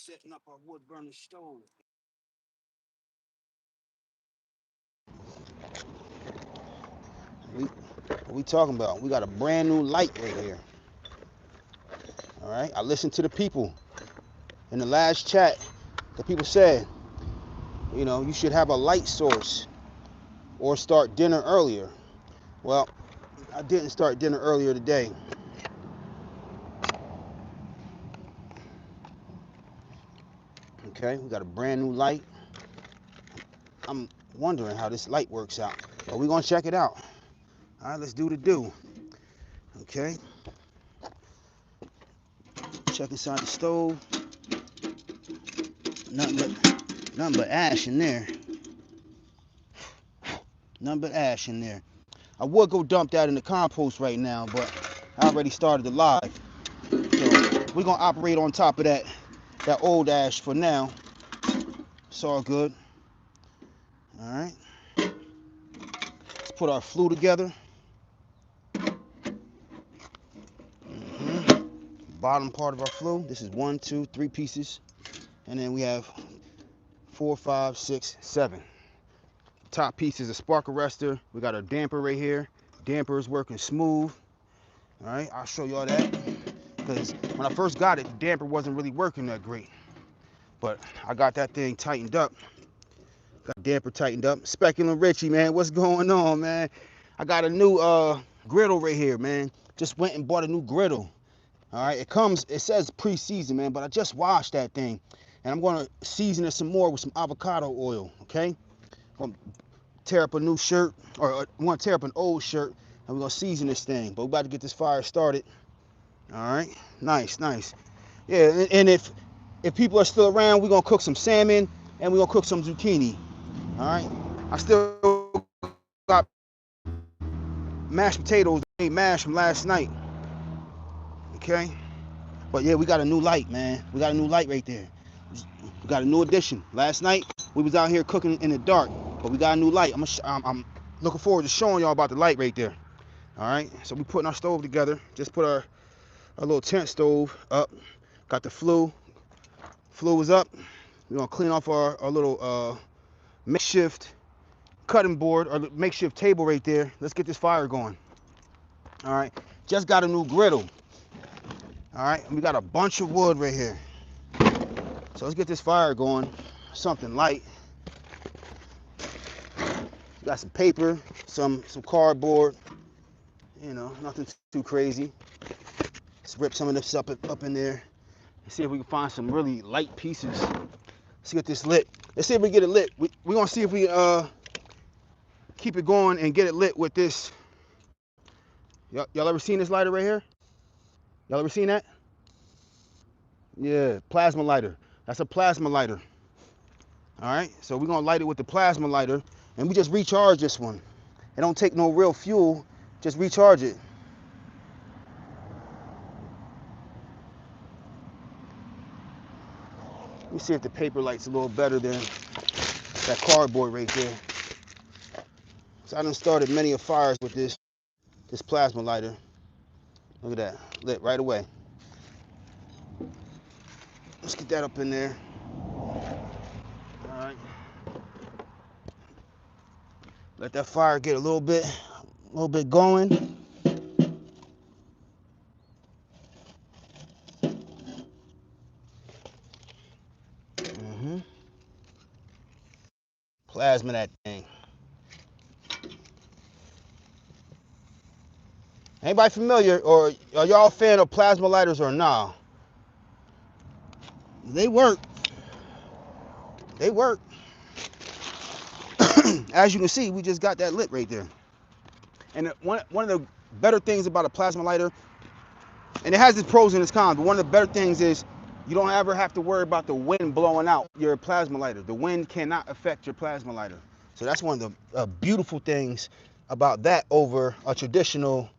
setting up our wood burning stove. What we talking about? We got a brand new light right here. All right. I listened to the people in the last chat. The people said, you should have a light source or start dinner earlier. Well, I didn't start dinner earlier today. Okay, we got a brand new light. I'm wondering how this light works out, but we're gonna check it out. All right, let's do the do. Okay, check inside the stove. Nothing but ash in there. Nothing but ash in there. I would go dump that in the compost right now, but I already started the live. So we're gonna operate on top of that old ash for now. It's all good. All right. Let's put our flue together. Bottom part of our flue. This is 1, 2, 3 pieces, and then we have 4, 5, 6, 7. Top piece is a spark arrestor. We got our damper right here. Damper is working smooth. All right, I'll show y'all that because when I first got it, the damper wasn't really working that great, but I got that thing tightened up. Got damper tightened up. Speculum Richie, man, what's going on, man? I got a new griddle right here, man. Just went and bought a new griddle. All right, it says pre-season, man, but I just washed that thing, and I'm gonna season it some more with some avocado oil. Okay, I'm gonna tear up a new shirt, or I want to tear up an old shirt, and we're gonna season this thing. But we're about to get this fire started. All right, nice. Yeah, and if people are still around, we're gonna cook some salmon and we're gonna cook some zucchini. All right, I still got mashed potatoes, made mash from last night. Okay, but yeah, we got a new light, man. We got a new light right there. We got a new addition. Last night we was out here cooking in the dark, but we got a new light. I'm looking forward to showing y'all about the light right there. All right, so we putting our stove together. Just put our little tent stove up. Got the flue. Flue is up. We're gonna clean off our little makeshift cutting board or makeshift table right there. Let's get this fire going. All right, just got a new griddle. All right, we got a bunch of wood right here. So let's get this fire going. Something light. Got some paper, some cardboard. Nothing too crazy. Let's rip some of this up in there and see if we can find some really light pieces. Let's get this lit. Let's see if we get it lit. We're gonna see if we keep it going and get it lit with this. Y'all ever seen this lighter right here? Y'all ever seen that? Yeah, plasma lighter. That's a plasma lighter. All right, so we're gonna light it with the plasma lighter, and we just recharge this one. It don't take no real fuel, just recharge it. Let me see if the paper light's a little better than that cardboard right there. So I done started many of fires with this plasma lighter. Look at that, lit right away. Let's get that up in there. All right. Let that fire get a little bit going. Plasma that thing. Anybody familiar, or are y'all a fan of plasma lighters or nah? They work. They work. As you can see, we just got that lit right there. And one of the better things about a plasma lighter, and it has its pros and its cons, but one of the better things is you don't ever have to worry about the wind blowing out your plasma lighter. The wind cannot affect your plasma lighter. So that's one of the beautiful things about that over a traditional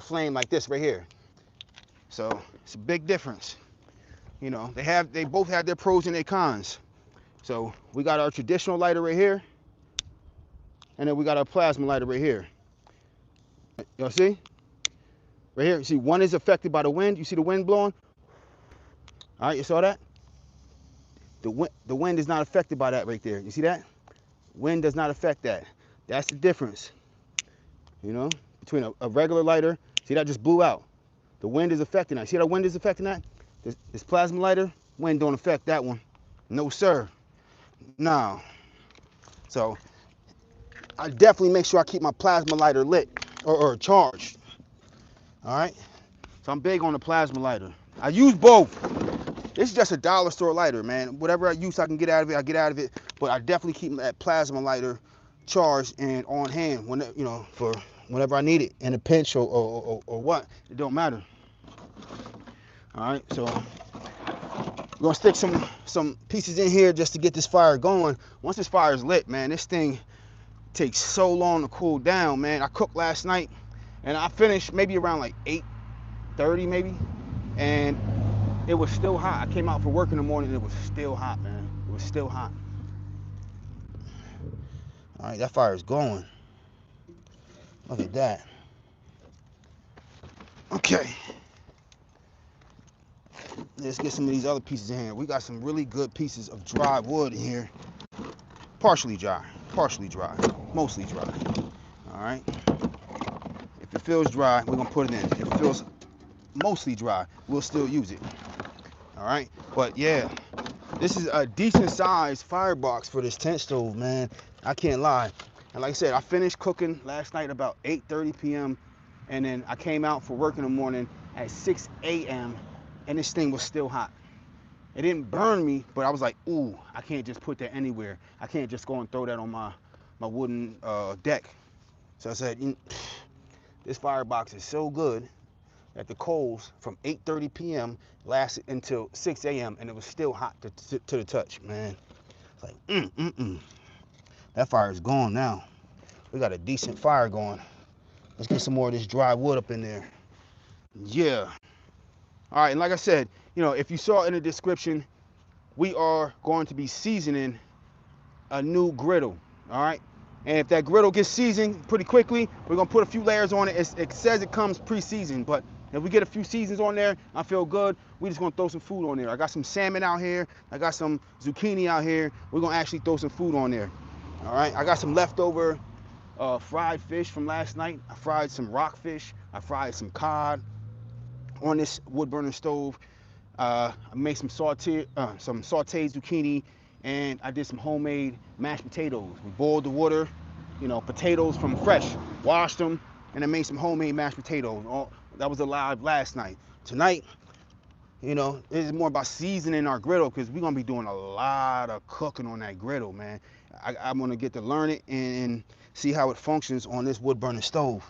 flame like this right here. So it's a big difference. They both have their pros and their cons. So we got our traditional lighter right here, and then we got our plasma lighter right here. Y'all see? Right here, you see one is affected by the wind. You see the wind blowing? All right, you saw that? The wind is not affected by that right there. You see that? Wind does not affect that. That's the difference, you know, between a regular lighter. See, that just blew out. The wind is affecting that. See how wind is affecting that? This plasma lighter, wind don't affect that one. No, sir. No. So I definitely make sure I keep my plasma lighter lit or charged. All right. So I'm big on the plasma lighter. I use both. This is just a dollar store lighter, man. Whatever use I can get out of it, I get out of it. But I definitely keep that plasma lighter charged and on hand when, you know, for whenever I need it in a pinch or what. It don't matter. All right. So we're gonna stick some pieces in here just to get this fire going. Once this fire is lit, man, this thing takes so long to cool down, man. I cooked last night and I finished maybe around like 8:30 maybe, and it was still hot. I came out for work in the morning and it was still hot, man. It was still hot. All right, that fire is going. Look at that. Okay. Let's get some of these other pieces in here. We got some really good pieces of dry wood in here. Partially dry, mostly dry. All right. If it feels dry, we're gonna put it in. If it feels mostly dry, we'll still use it. All right. But yeah, this is a decent sized firebox for this tent stove, man. I can't lie. And like I said, I finished cooking last night about 8:30 p.m. and then I came out for work in the morning at 6 a.m. and this thing was still hot. It didn't burn me, but I was like, ooh, I can't just put that anywhere. I can't just go and throw that on my wooden deck. So I said, this firebox is so good that the coals from 8:30 p.m. lasted until 6 a.m. and it was still hot to the touch, man. It's like, that fire is gone now. We got a decent fire going. Let's get some more of this dry wood up in there. Yeah. All right, and like I said, you know, if you saw in the description, we are going to be seasoning a new griddle, all right? And if that griddle gets seasoned pretty quickly, we're gonna put a few layers on it. It says it comes pre-seasoned, but if we get a few seasons on there, I feel good. We just gonna throw some food on there. I got some salmon out here. I got some zucchini out here. We're gonna actually throw some food on there, all right? I got some leftover fried fish from last night. I fried some rockfish. I fried some cod on this wood burner stove. I made some sauteed zucchini, and I did some homemade mashed potatoes. We boiled the water, you know, potatoes from fresh, washed them, and I made some homemade mashed potatoes. That was alive last night. Tonight, you know, it's more about seasoning our griddle because we're gonna be doing a lot of cooking on that griddle, man. I'm gonna get to learn it and see how it functions on this wood burning stove.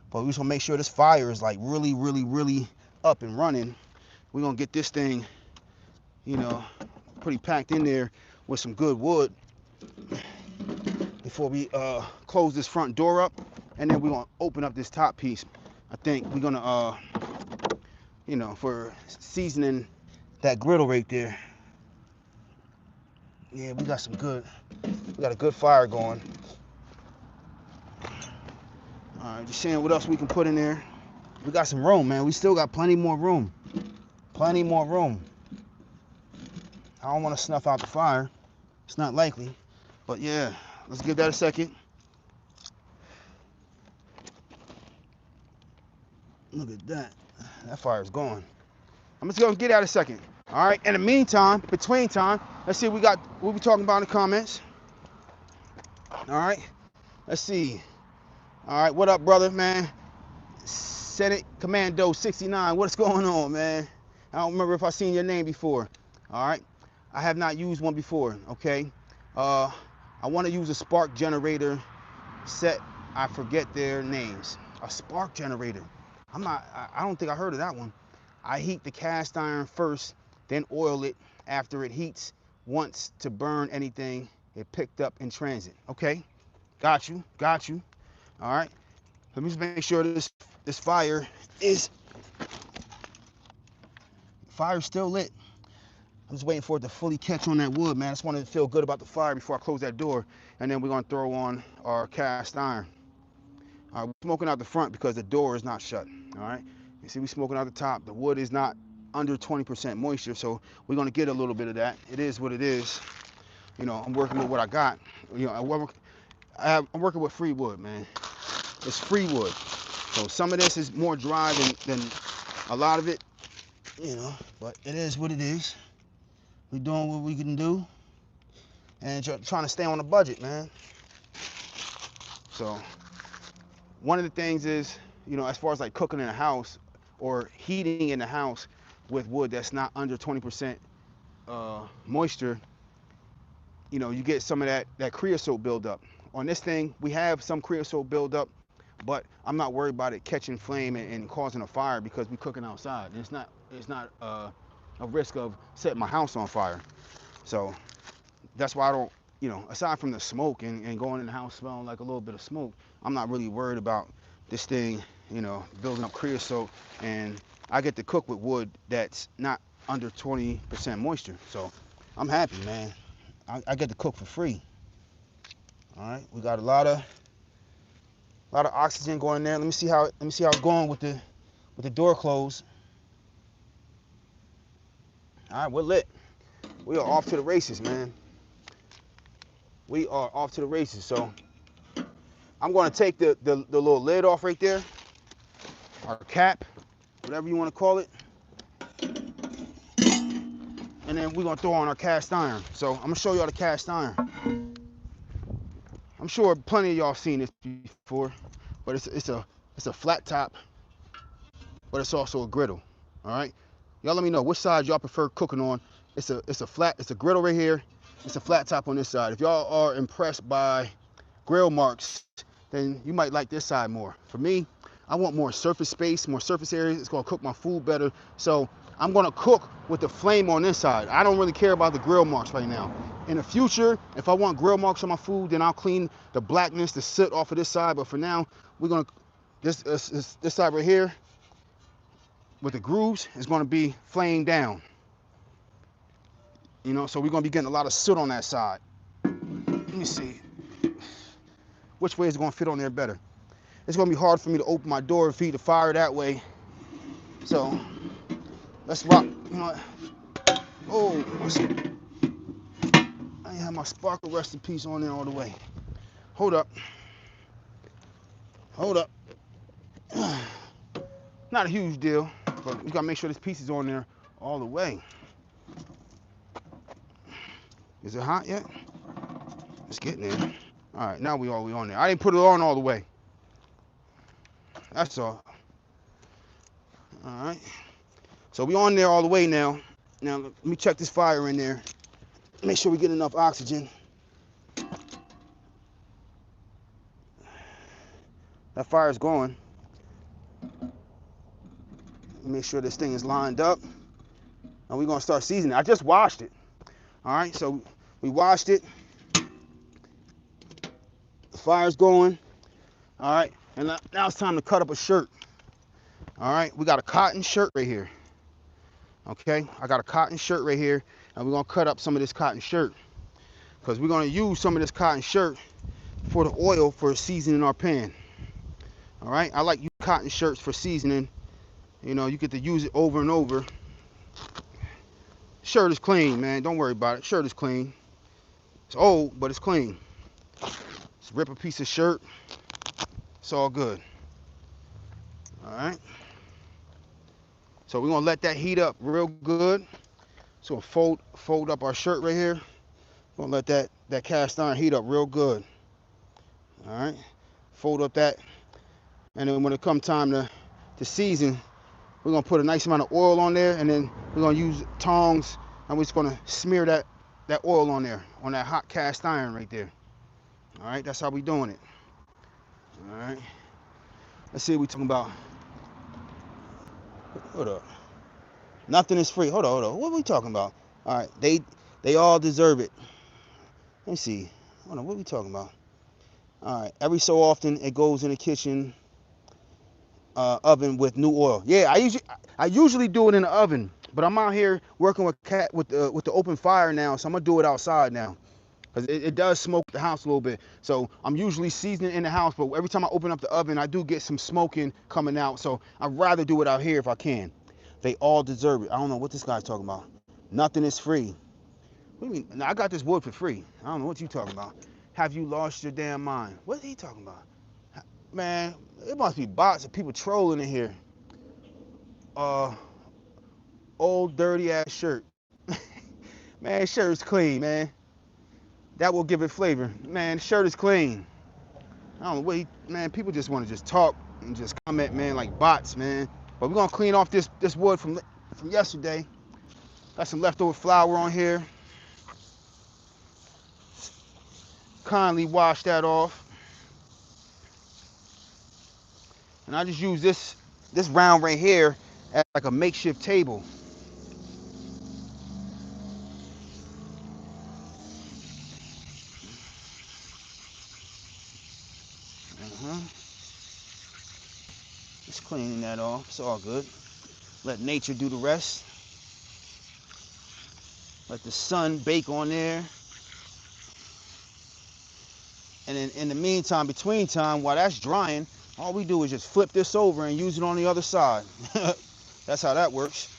But we just gonna make sure this fire is like really, really, really up and running. We're gonna get this thing, you know, pretty packed in there with some good wood before we close this front door up, and then we're gonna open up this top piece. I think we're gonna you know, for seasoning that griddle right there. Yeah, we got a good fire going. All right, just saying what else we can put in there. We got some room, man. We still got plenty more room. Plenty more room. I don't want to snuff out the fire. It's not likely. But yeah, let's give that a second. Look at that. That fire's going. I'm just going to get out a second. All right. In the meantime, between time, let's see what we talking about in the comments. All right. Let's see. All right. What up, brother, man? Senate Commando 69. What's going on, man? I don't remember if I've seen your name before. All right. I have not used one before. Okay. I want to use a spark generator set. I forget their names. A spark generator. I don't think I heard of that one. I heat the cast iron first, then oil it after it heats once to burn anything it picked up in transit. Okay. Got you. All right. Let me just make sure this fire is still lit. I'm just waiting for it to fully catch on that wood, man. I just want to feel good about the fire before I close that door. And then we're going to throw on our cast iron. All right, we're smoking out the front because the door is not shut. All right. You see, we're smoking out the top. The wood is not under 20% moisture. So we're gonna get a little bit of that. It is what it is. You know, I'm working with what I got. You know, I'm working with free wood, man. It's free wood. So some of this is more dry than a lot of it, you know, but it is what it is. We're doing what we can do and trying to stay on a budget, man. So one of the things is, you know, as far as like cooking in a house or heating in the house with wood that's not under 20% moisture, you know, you get some of that creosote buildup. On this thing, we have some creosote buildup, but I'm not worried about it catching flame and causing a fire because we're cooking outside. It's not a risk of setting my house on fire. So that's why I don't, you know, aside from the smoke and going in the house smelling like a little bit of smoke, I'm not really worried about this thing, you know, building up creosote. And I get to cook with wood that's not under 20% moisture. So I'm happy, man. I get to cook for free. All right, we got a lot of oxygen going in there. Let me see how it's going with the door closed. All right, we're lit. We are off to the races, man. We are off to the races. So I'm going to take the little lid off right there, or cap, whatever you want to call it, and then we're going to throw on our cast iron. So I'm going to show y'all the cast iron. I'm sure plenty of y'all seen this before, but it's a flat top, but it's also a griddle. All right, y'all let me know which side y'all prefer cooking on. It's a griddle right here. It's a flat top on this side. If y'all are impressed by grill marks, then you might like this side more. For me, I want more surface space, more surface area. It's gonna cook my food better. So I'm gonna cook with the flame on this side. I don't really care about the grill marks right now. In the future, if I want grill marks on my food, then I'll clean the blackness, the soot off of this side. But for now, we're gonna, this side right here with the grooves is gonna be flame down. You know, so we're gonna be getting a lot of soot on that side. Let me see which way is it gonna fit on there better. It's gonna be hard for me to open my door and feed the fire that way. So let's rock. You know what? Oh, I ain't have my sparkle rest in peace on there all the way. Hold up. Not a huge deal, but we gotta make sure this piece is on there all the way. Is it hot yet? It's getting there. All right, now we on there. I didn't put it on all the way. That's all. All right. So we on there all the way now. Now let me check this fire in there. Make sure we get enough oxygen. That fire's going. Make sure this thing is lined up. And we're gonna start seasoning. I just washed it. All right, so we washed it. The fire's going. All right, and now it's time to cut up a shirt. All right, we got a cotton shirt right here. Okay, I got a cotton shirt right here, and we're gonna cut up some of this cotton shirt because we're gonna use some of this cotton shirt for the oil for seasoning our pan. All right, I like cotton shirts for seasoning. You know, you get to use it over and over. Shirt is clean, man. Don't worry about it. Shirt is clean. It's old, but it's clean. Just rip a piece of shirt. It's all good. All right. So we're gonna let that heat up real good. So fold up our shirt right here. We're gonna let that cast iron heat up real good. All right. Fold up that, and then when it comes time to season, we're gonna put a nice amount of oil on there, and then we're gonna use tongs, and we're just gonna smear that oil on there, on that hot cast iron right there. All right, that's how we doing it. All right. Let's see what we talking about. Hold up. Nothing is free. Hold on. What are we talking about? All right, they all deserve it. Let me see. Hold on, what are we talking about? All right, every so often it goes in the kitchen oven with new oil. Yeah, I usually do it in the oven, but I'm out here working with the open fire now, so I'm gonna do it outside now because it does smoke the house a little bit. So I'm usually seasoning in the house, but every time I open up the oven, I do get some smoking coming out. So I'd rather do it out here if I can. They all deserve it. I don't know what this guy's talking about. Nothing is free. What do you mean? Now, I got this wood for free. I don't know what you talking about. Have you lost your damn mind? What is he talking about? Man, it must be bots of people trolling in here. Old dirty ass shirt. Man, shirt is clean, man. That will give it flavor. Man, the shirt is clean. I don't know what man, people just want to just talk and just comment, man, like bots, man. But we're gonna clean off this wood from yesterday. Got some leftover flour on here. Kindly wash that off. And I just use this round right here as like a makeshift table. Just cleaning that off. It's all good. Let nature do the rest. Let the sun bake on there. And then in the meantime, between time, while that's drying, all we do is just flip this over and use it on the other side. That's how that works.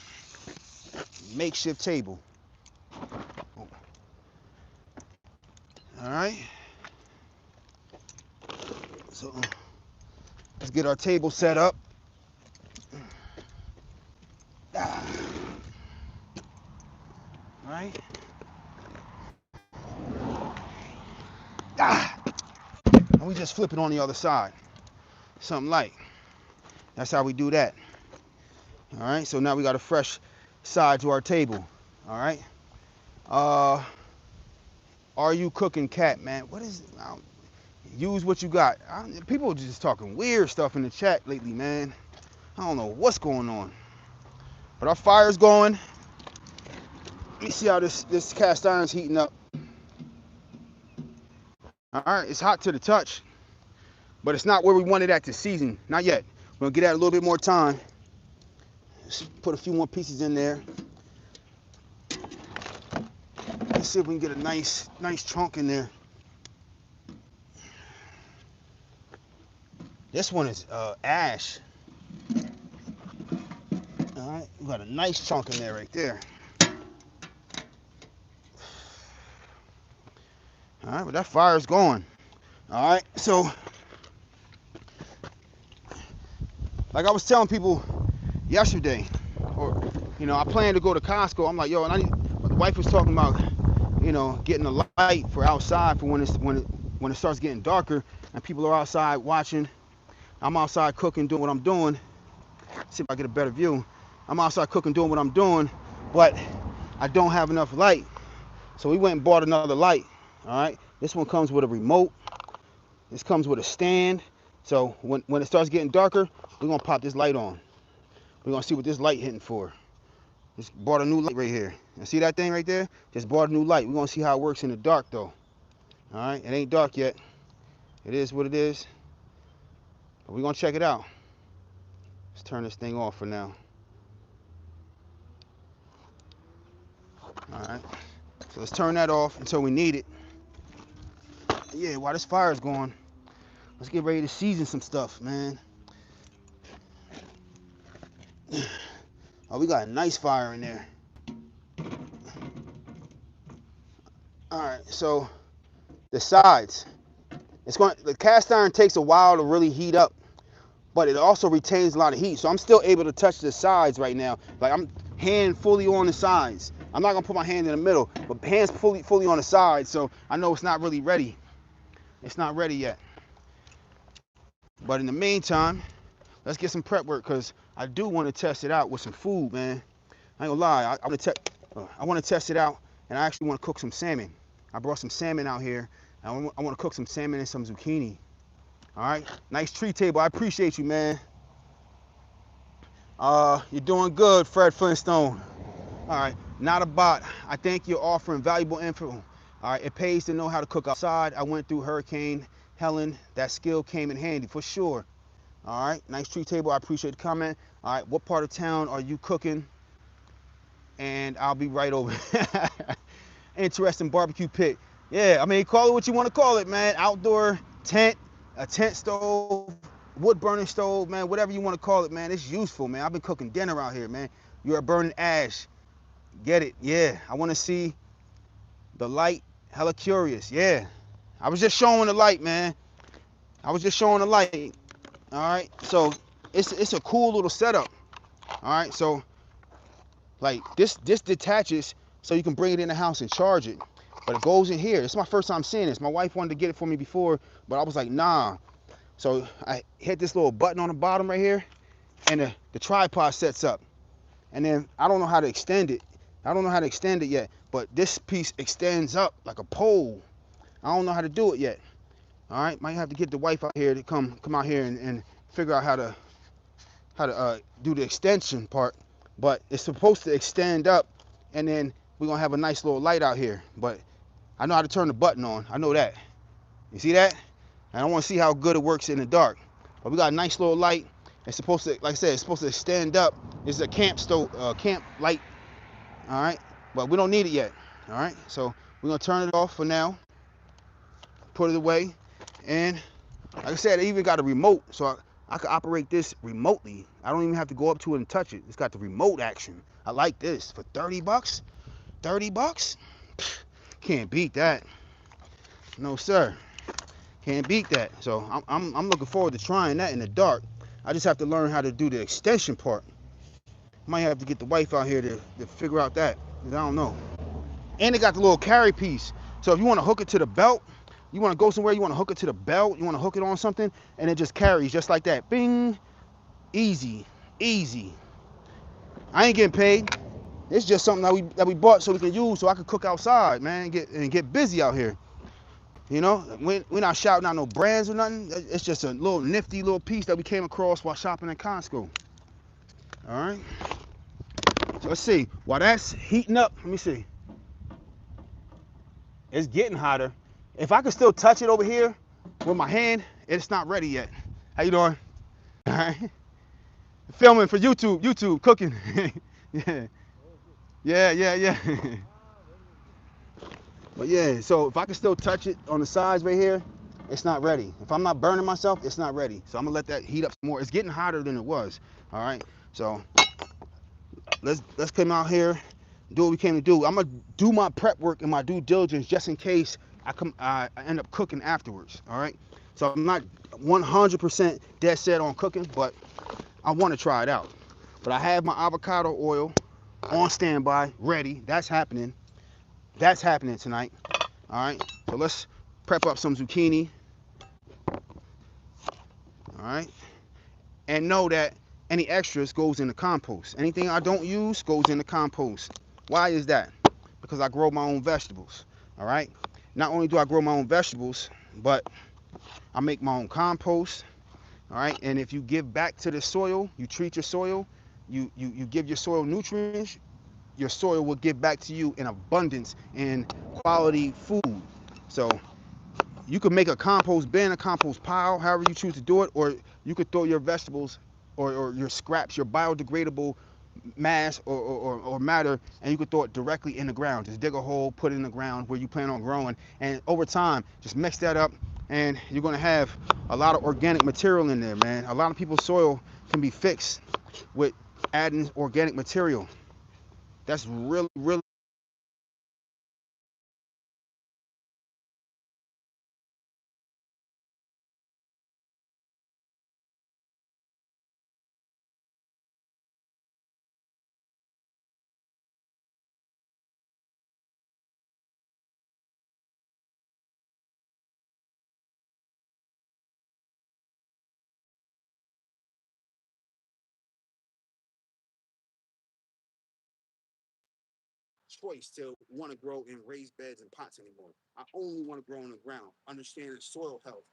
Makeshift table. All right. So let's get our table set up. All right. And we just flip it on the other side. Something light. That's how we do that. All right. So now we got a fresh side to our table. All right. Are you cooking, cat, man? What is it? Use what you got. People are just talking weird stuff in the chat lately, man. I don't know what's going on. But our fire's going. Let me see how this cast iron's heating up. All right, it's hot to the touch, but it's not where we want it at this season. Not yet. We're gonna get at a little bit more time. Just put a few more pieces in there. Let's see if we can get a nice chunk in there. This one is ash. All right, we got a nice chunk in there right there. All right, but that fire's going. All right, so like I was telling people yesterday, or I plan to go to Costco. I'm like, yo, and the wife was talking about, getting a light for outside for when it starts getting darker and people are outside watching. I'm outside cooking, doing what I'm doing. See if I get a better view. I'm outside cooking, doing what I'm doing, but I don't have enough light. So we went and bought another light. All right, this one comes with a remote. This comes with a stand. So when it starts getting darker, we're gonna pop this light on. We're gonna see what this light hitting for. Just bought a new light right here. And see that thing right there? Just bought a new light. We're gonna see how it works in the dark though. All right, it ain't dark yet. It is what it is. But we're gonna check it out. Let's turn this thing off for now. All right, so let's turn that off until we need it. Yeah, while this fire is going, let's get ready to season some stuff, man. Oh, we got a nice fire in there. All right, so the sides. The cast iron takes a while to really heat up, but it also retains a lot of heat. So I'm still able to touch the sides right now. Like I'm hand fully on the sides. I'm not gonna put my hand in the middle, but hands fully on the sides. So I know it's not really ready. It's not ready yet. But in the meantime, let's get some prep work because I do want to test it out with some food, man. I ain't gonna lie. I want to test it out, and I actually want to cook some salmon. I brought some salmon out here. I want to cook some salmon and some zucchini. All right, nice tree table. I appreciate you, man. You're doing good, Fred Flintstone. All right, not a bot. I think you're offering valuable info. All right, it pays to know how to cook outside. I went through Hurricane Helen. That skill came in handy for sure. All right, nice tree table. I appreciate the comment. All right, what part of town are you cooking? And I'll be right over. Interesting barbecue pit. Yeah, I mean, call it what you want to call it, man. Outdoor tent, a tent stove, wood burning stove, man, whatever you want to call it, man. It's useful, man. I've been cooking dinner out here, man. You're a burning ash. Get it? Yeah. I want to see the light. Hella curious. Yeah. I was just showing the light, man. I was just showing the light. All right. So it's a cool little setup. All right. So like this detaches so you can bring it in the house and charge it. But it goes in here. It's my first time seeing this. My wife wanted to get it for me before, but I was like, nah. So I hit this little button on the bottom right here, and the tripod sets up. And then I don't know how to extend it. I don't know how to extend it yet, but this piece extends up like a pole. I don't know how to do it yet. All right, might have to get the wife out here to come out here and figure out how to do the extension part. But it's supposed to extend up, and then we're gonna have a nice little light out here. But I know how to turn the button on. I know that. You see that? And I want to see how good it works in the dark. But we got a nice little light. It's supposed to, like I said, it's supposed to extend up. It's a camp light. All right, but we don't need it yet. All right, so we're gonna turn it off for now. Put it away, and like I said, I even got a remote, so I can operate this remotely. I don't even have to go up to it and touch it. It's got the remote action. I like this for 30 bucks. 30 bucks? Can't beat that. No sir. Can't beat that. So I'm looking forward to trying that in the dark. I just have to learn how to do the extension part. Might have to get the wife out here to figure out that. I don't know. And it got the little carry piece. So if you want to hook it to the belt, you want to go somewhere, you want to hook it to the belt, you want to hook it on something, and it just carries just like that. Bing. Easy. Easy. I ain't getting paid. It's just something that we bought so we can use so I can cook outside, man, and get busy out here. You know, we're not shouting out no brands or nothing. It's just a little nifty little piece that we came across while shopping at Costco. All right. So let's see. While that's heating up, let me see. It's getting hotter. If I can still touch it over here with my hand, it's not ready yet. How you doing? All right. Filming for YouTube cooking. Yeah. But yeah, so if I can still touch it on the sides right here, it's not ready. If I'm not burning myself, it's not ready. So I'm gonna let that heat up some more. It's getting hotter than it was. All right. So let's come out here, do what we came to do. I'm gonna do my prep work and my due diligence just in case I end up cooking afterwards. All right. So I'm not 100% dead set on cooking, but I want to try it out. But I have my avocado oil on standby, ready. That's happening. That's happening tonight. All right. So let's prep up some zucchini. All right. And know that any extras goes in the compost. Anything I don't use goes in the compost. Why is that? Because I grow my own vegetables. All right. Not only do I grow my own vegetables, but I make my own compost. All right. And if you give back to the soil, you treat your soil, you give your soil nutrients, your soil will give back to you in abundance and quality food. So you could make a compost bin, a compost pile, however you choose to do it, or you could throw your vegetables or your scraps, your biodegradable mass or matter, and you could throw it directly in the ground. Just dig a hole, put it in the ground where you plan on growing, and over time, just mix that up, and you're gonna have a lot of organic material in there, man. A lot of people's soil can be fixed with adding organic material. That's really choice to want to grow in raised beds and pots anymore. I only want to grow on the ground, understanding soil health.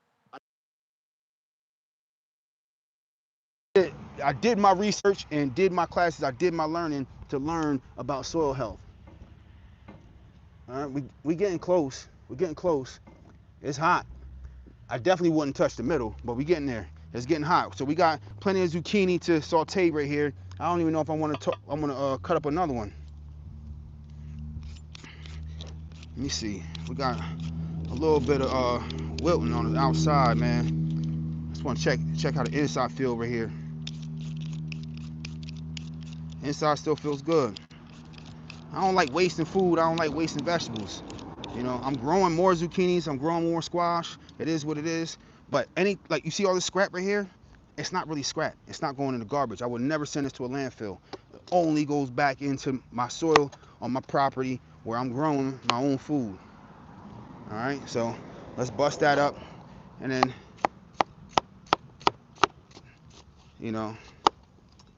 I did my research and did my classes. I did my learning to learn about soil health. All right, we getting close. We're getting close. It's hot. I definitely wouldn't touch the middle, but we getting there. It's getting hot. So we got plenty of zucchini to saute right here. I don't even know if I want to. I'm gonna cut up another one. Let me see. We got a little bit of wilting on the outside, man. Just want to check how the inside feel right here. Inside still feels good. I don't like wasting food. I don't like wasting vegetables. You know, I'm growing more zucchinis. I'm growing more squash. It is what it is. But like you see all this scrap right here? It's not really scrap. It's not going in the garbage. I would never send this to a landfill. It only goes back into my soil on my property where I'm growing my own food. All right, so let's bust that up. And then, you know,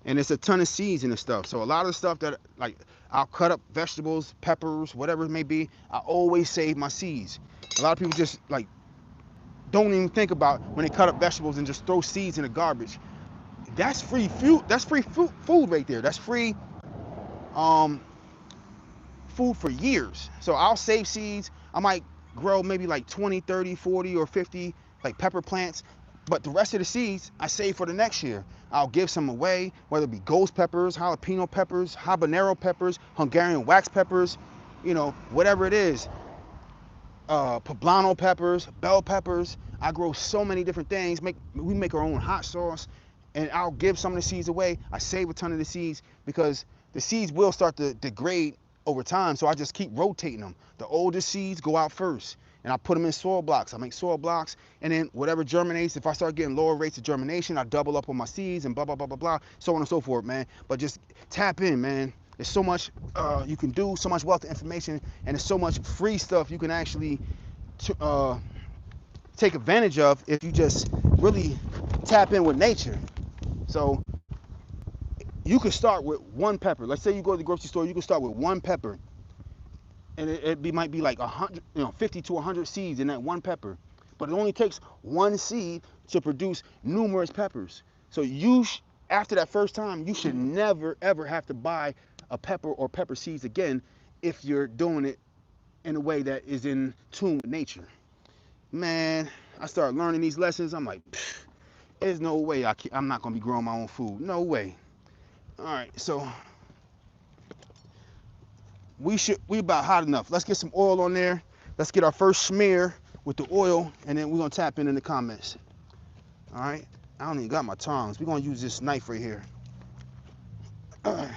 and it's a ton of seeds in the stuff. So a lot of the stuff that, like, I'll cut up vegetables, peppers, whatever it may be, I always save my seeds. A lot of people just, like, don't even think about when they cut up vegetables and just throw seeds in the garbage. That's free food. That's free food right there. That's free food for years. So I'll save seeds. I might grow maybe like 20, 30, 40, or 50 like pepper plants. But the rest of the seeds I save for the next year. I'll give some away, whether it be ghost peppers, jalapeno peppers, habanero peppers, Hungarian wax peppers, you know, whatever it is. Poblano peppers, bell peppers. I grow so many different things. We make our own hot sauce, and I'll give some of the seeds away. I save a ton of the seeds because the seeds will start to degrade over time, so I just keep rotating them. The older seeds go out first, and I put them in soil blocks. I make soil blocks, and then whatever germinates, if I start getting lower rates of germination, I double up on my seeds and blah, blah, blah, blah, blah, so on and so forth, man. But just tap in, man. There's so much you can do, so much wealth of information, and there's so much free stuff you can actually take advantage of if you just really tap in with nature. So you could start with one pepper. Let's say you go to the grocery store, you can start with one pepper, and might be like 100, 50 to 100 seeds in that one pepper. But it only takes one seed to produce numerous peppers. So after that first time, you should never ever have to buy a pepper or pepper seeds again if you're doing it in a way that is in tune with nature. Man, I started learning these lessons. I'm like, there's no way I'm not gonna be growing my own food. No way. All right, so we about hot enough. Let's get some oil on there. Let's get our first smear with the oil, and then we're gonna tap in the comments. All right, I don't even got my tongs. We're gonna use this knife right here. All right.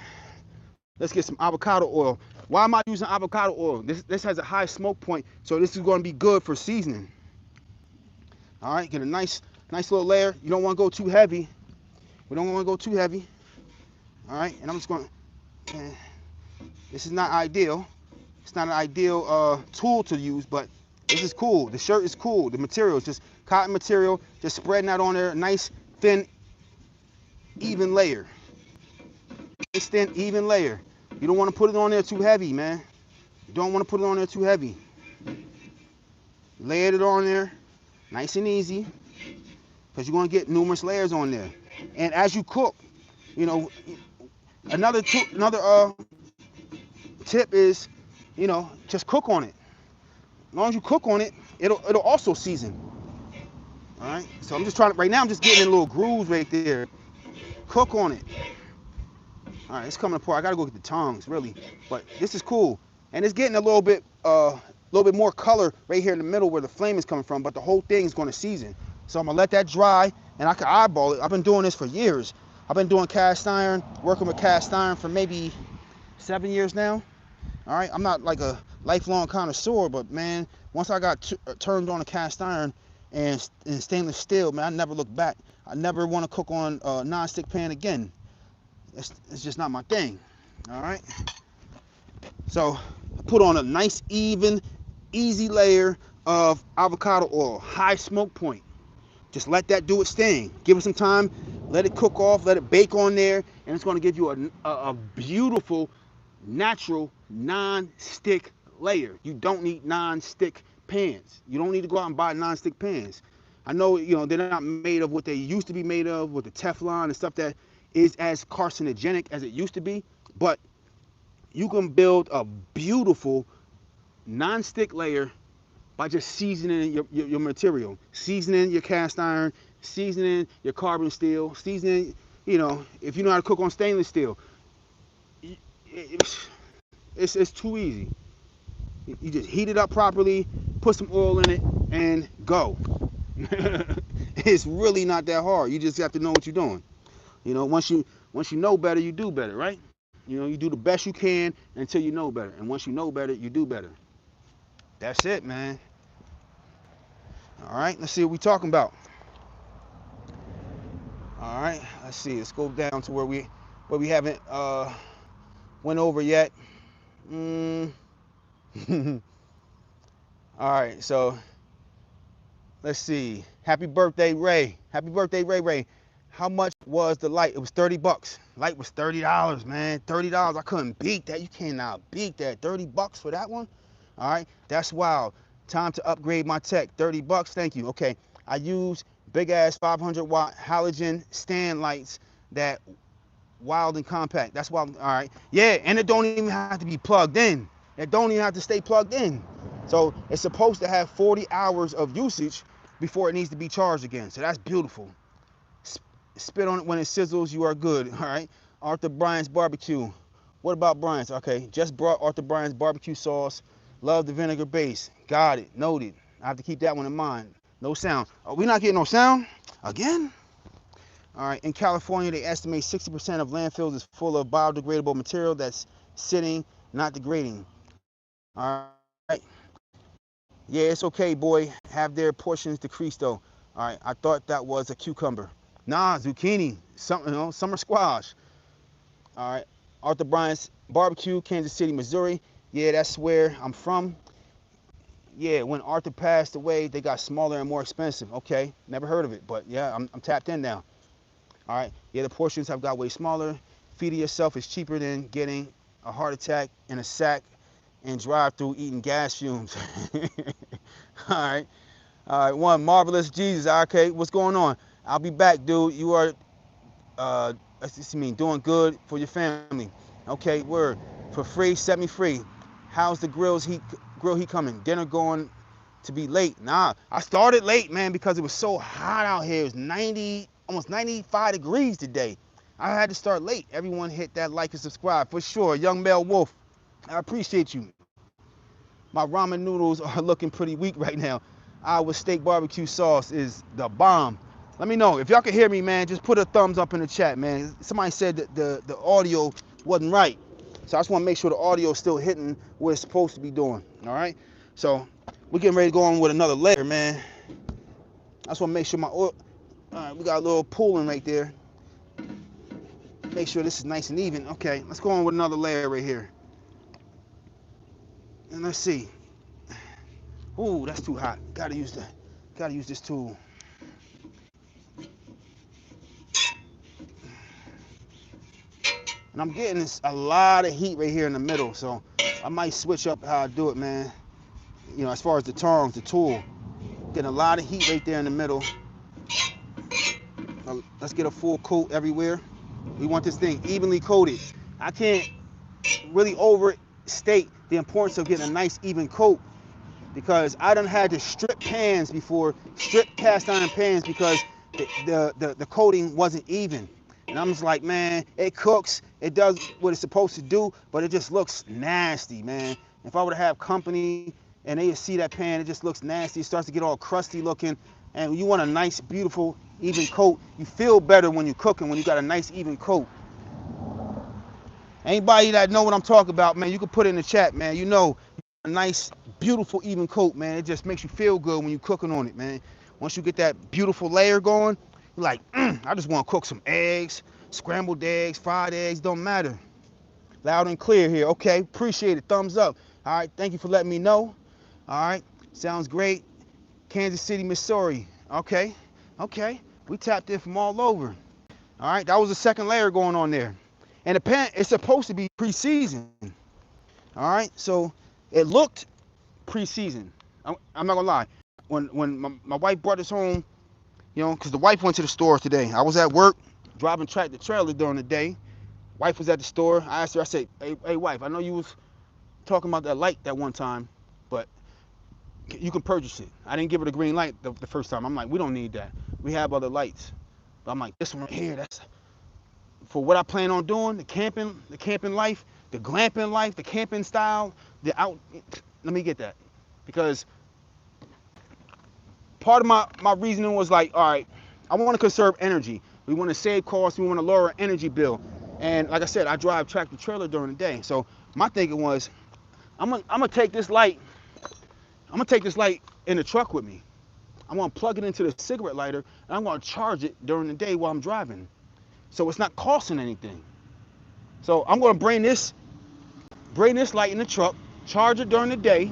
Let's get some avocado oil. Why am I using avocado oil? This has a high smoke point, so this is going to be good for seasoning. All right, get a nice little layer. You don't want to go too heavy. We don't want to go too heavy. All right, and I'm just going to, this is not ideal. It's not an ideal tool to use, but this is cool. The shirt is cool. The material is just cotton material, just spreading that on there. Nice, thin, even layer. Nice, thin, even layer. You don't want to put it on there too heavy, man. You don't want to put it on there too heavy. Layer it on there, nice and easy, because you're going to get numerous layers on there. And as you cook, you know, another tip is, you know, just cook on it. As long as you cook on it, it'll also season. All right. So I'm just trying to, right now I'm just getting in little grooves right there. Cook on it. All right, it's coming apart. I gotta go get the tongs, really. But this is cool, and it's getting a little bit more color right here in the middle where the flame is coming from. But the whole thing is going to season. So I'm gonna let that dry, and I can eyeball it. I've been doing this for years. I've been doing cast iron, working with cast iron for maybe 7 years now. All right, I'm not like a lifelong connoisseur, but man, once I got turned on to cast iron and stainless steel, man, I never looked back. I never want to cook on a non-stick pan again. It's just not my thing. All right, so put on a nice, even, easy layer of avocado oil, high smoke point. Just let that do its thing. Give it some time, let it cook off, let it bake on there, and it's going to give you a beautiful, natural, non-stick layer. You don't need non-stick pans. You don't need to go out and buy non-stick pans. I know, you know, they're not made of what they used to be made of, with the Teflon and stuff that is as carcinogenic as it used to be, but you can build a beautiful non-stick layer by just seasoning your material, seasoning your cast iron, seasoning your carbon steel, seasoning, you know, if you know how to cook on stainless steel. It's too easy. You just heat it up properly, put some oil in it, and go. It's really not that hard. You just have to know what you're doing. You know, once you know better, you do better, right? You know, you do the best you can until you know better. And once you know better, you do better. That's it, man. All right, let's see what we're talking about. All right, let's see. Let's go down to where we haven't went over yet. Mm. All right, so let's see. Happy birthday, Ray. Happy birthday, Ray Ray. How much was the light? It was 30 bucks. Light was $30, man. $30. I couldn't beat that. You cannot beat that. 30 bucks for that one? All right, that's wild. Time to upgrade my tech. 30 bucks, thank you. Okay, I use big ass 500 watt halogen stand lights that wild and compact. That's why, all right. Yeah, and it don't even have to be plugged in. It don't even have to stay plugged in. So it's supposed to have 40 hours of usage before it needs to be charged again. So that's beautiful. Spit on it when it sizzles, you are good. All right. Arthur Bryant's barbecue. What about Bryant's? Okay, just brought Arthur Bryant's barbecue sauce. Love the vinegar base. Got it. Noted. I have to keep that one in mind. No sound. Are we not getting no sound? Again? All right, in California, they estimate 60% of landfills is full of biodegradable material that's sitting, not degrading. All right. Yeah, it's okay, boy. Have their portions decreased, though. All right, I thought that was a cucumber. Nah, zucchini, summer squash. All right, Arthur Bryant's barbecue, Kansas City, Missouri. Yeah, that's where I'm from. Yeah, when Arthur passed away, they got smaller and more expensive. Okay, never heard of it, but yeah, I'm tapped in now. All right, yeah, the portions have got way smaller. Feeding yourself is cheaper than getting a heart attack in a sack and drive through eating gas fumes. All right, one marvelous Jesus. Okay, what's going on? I'll be back, dude. You are, doing good for your family. Okay, word. For free, set me free. How's the grill heat coming? Dinner going to be late? Nah, I started late, man, because it was so hot out here. It was 90, almost 95 degrees today. I had to start late. Everyone hit that like and subscribe for sure. Young Male Wolf, I appreciate you. My ramen noodles are looking pretty weak right now. Our steak barbecue sauce is the bomb. Let me know if y'all can hear me, man. Just put a thumbs up in the chat, man. Somebody said that the audio wasn't right, so I just want to make sure the audio is still hitting what it's supposed to be doing. All right, so we're getting ready to go on with another layer, man. I just want to make sure my oil. All right, we got a little pooling right there. Make sure this is nice and even. Okay, let's go on with another layer right here. And let's see. Ooh, that's too hot. Gotta use this tool. And I'm getting a lot of heat right here in the middle, so I might switch up how I do it, man. You know, as far as the tongs, the tool. Getting a lot of heat right there in the middle. Let's get a full coat everywhere. We want this thing evenly coated. I can't really overstate the importance of getting a nice even coat, because I done had to strip pans before, strip cast iron pans, because the coating wasn't even. And I'm just like, man, it cooks, it does what it's supposed to do, but it just looks nasty, man. If I were to have company and they see that pan, it just looks nasty. It starts to get all crusty looking. And you want a nice, beautiful, even coat. You feel better when you're cooking, when you got a nice, even coat. Anybody that know what I'm talking about, man, you can put it in the chat, man. You know, a nice, beautiful, even coat, man. It just makes you feel good when you're cooking on it, man. Once you get that beautiful layer going, you're like, I just want to cook some eggs, scrambled eggs, fried eggs, don't matter. Loud and clear here. Okay, appreciate it. Thumbs up. All right, thank you for letting me know. All right, sounds great. Kansas City, Missouri. Okay, we tapped in from all over. All right, that was the second layer going on there. And the pan, it's supposed to be pre-seasoned. All right, so it looked pre-seasoned. I'm not gonna lie. When my wife brought this home, you know, because the wife went to the store today. I was at work driving tractor trailer during the day. Wife was at the store. I asked her, I said, hey wife, I know you was talking about that light that one time, but you can purchase it. I didn't give her the green light the first time. I'm like, we don't need that. We have other lights. But I'm like, this one right here, that's for what I plan on doing, the camping life, the glamping life, the camping style, the out. Let me get that. Because part of my reasoning was like, all right, I want to conserve energy. We want to save costs. We want to lower our energy bill. And like I said, I drive tractor trailer during the day. So my thinking was, I'm gonna take this light. I'm gonna take this light in the truck with me. I'm gonna plug it into the cigarette lighter, and I'm gonna charge it during the day while I'm driving. So it's not costing anything. So I'm gonna bring this light in the truck, charge it during the day,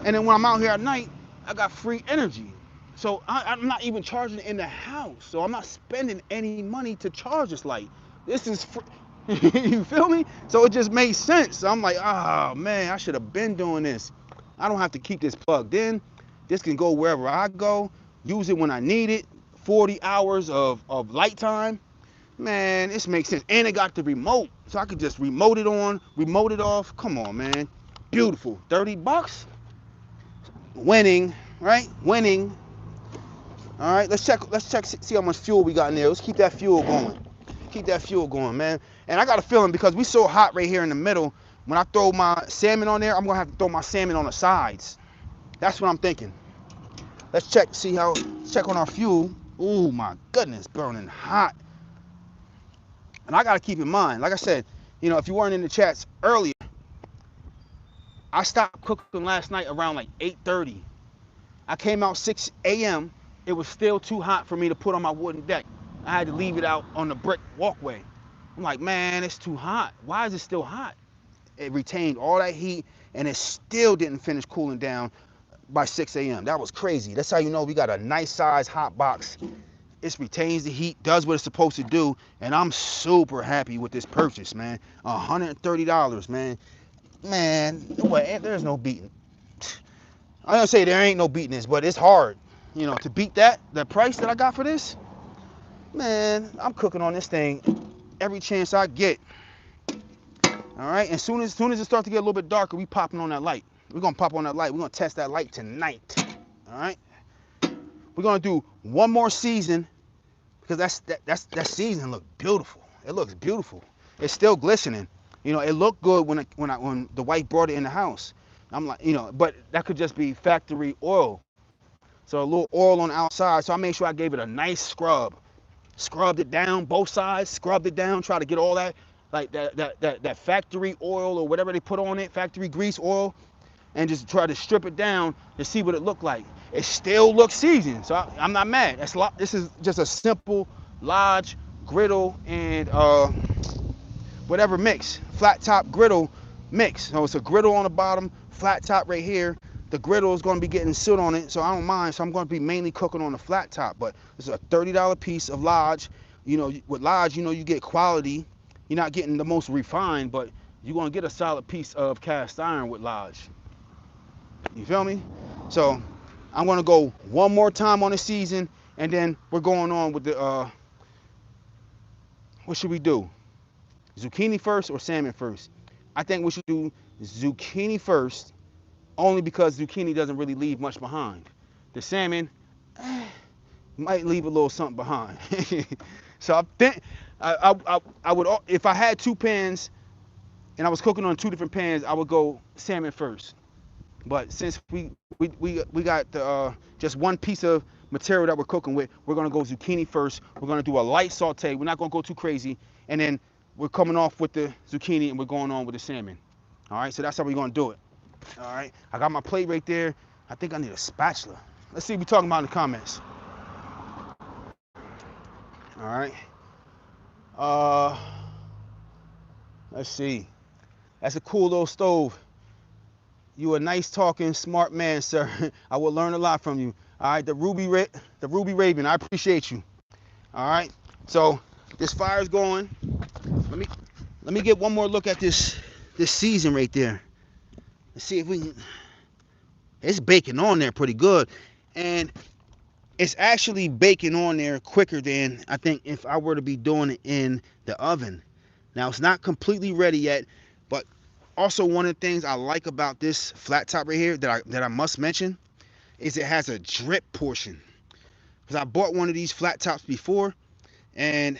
and then when I'm out here at night, I got free energy. So I'm not even charging it in the house. So I'm not spending any money to charge this light. This is free. You feel me? So it just made sense. So I'm like, oh man, I should have been doing this. I don't have to keep this plugged in. This can go wherever I go. Use it when I need it. 40 hours of light time. Man, this makes sense. And it got the remote. So I could just remote it on, remote it off. Come on, man. Beautiful. 30 bucks. Winning, right? Winning. All right, let's check, see how much fuel we got in there. Let's keep that fuel going. Keep that fuel going, man. And I got a feeling because we so hot right here in the middle, when I throw my salmon on there, I'm gonna have to throw my salmon on the sides. That's what I'm thinking. Let's check, check on our fuel. Oh my goodness, burning hot. And I gotta keep in mind, like I said, you know, if you weren't in the chats earlier, I stopped cooking last night around like 8:30. I came out 6 a.m. It was still too hot for me to put on my wooden deck. I had to leave it out on the brick walkway. I'm like, man, it's too hot. Why is it still hot? It retained all that heat and it still didn't finish cooling down by 6 a.m. That was crazy. That's how you know we got a nice size hot box. It retains the heat, does what it's supposed to do, and I'm super happy with this purchase, man. $130, man. Man, there's no beating. I don't say there ain't no beating this, but it's hard. You know, to beat the price that I got for this, man, I'm cooking on this thing every chance I get. All right, and as soon as it starts to get a little bit darker, we popping on that light. We're gonna pop on that light. We're gonna test that light tonight. All right, we're gonna do one more season because that season looked beautiful. It looks beautiful. It's still glistening. You know, it looked good when the wife brought it in the house. I'm like, you know, but that could just be factory oil. So a little oil on the outside. So I made sure I gave it a nice scrub. Scrubbed it down both sides, scrubbed it down, try to get all that, like that factory oil or whatever they put on it, factory grease oil, and just try to strip it down to see what it looked like. It still looks seasoned, so I'm not mad. This is just a simple Lodge griddle and whatever mix, flat top griddle mix. So it's a griddle on the bottom, flat top right here. The griddle is going to be getting soot on it, so I don't mind. So I'm going to be mainly cooking on the flat top. But this is a $30 piece of Lodge. You know, with Lodge, you know, you get quality. You're not getting the most refined, but you're going to get a solid piece of cast iron with Lodge. You feel me? So I'm going to go one more time on the season, and then we're going on with the, what should we do? Zucchini first or salmon first? I think we should do zucchini first, only because zucchini doesn't really leave much behind. The salmon might leave a little something behind. So I think I would, if I had two pans and I was cooking on two different pans, I would go salmon first. But since we got just one piece of material that we're cooking with, we're gonna go zucchini first. We're gonna do a light saute. We're not gonna go too crazy, and then we're coming off with the zucchini and we're going on with the salmon. All right, so that's how we're gonna do it. All right, I got my plate right there. I think I need a spatula. Let's see what we're talking about in the comments. All right. Let's see. That's a cool little stove. You a nice talking, smart man, sir. I will learn a lot from you. All right, the Ruby Raven, I appreciate you. All right, so this fire's going. Let me get one more look at this season right there. Let's see if we can. It's baking on there pretty good, and it's actually baking on there quicker than I think if I were to be doing it in the oven. Now it's not completely ready yet, but also one of the things I like about this flat top right here that I must mention is it has a drip portion. Because I bought one of these flat tops before, and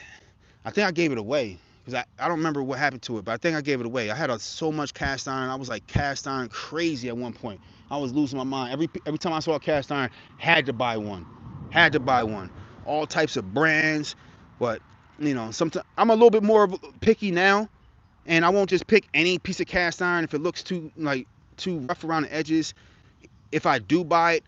I think I gave it away. Because I don't remember what happened to it, but I think I gave it away. I had so much cast iron. I was like cast iron crazy at one point. I was losing my mind. Every time I saw a cast iron, had to buy one. Had to buy one. All types of brands, but You know, sometimes I'm a little bit more picky now, and I won't just pick any piece of cast iron if it looks too rough around the edges. If I do buy it,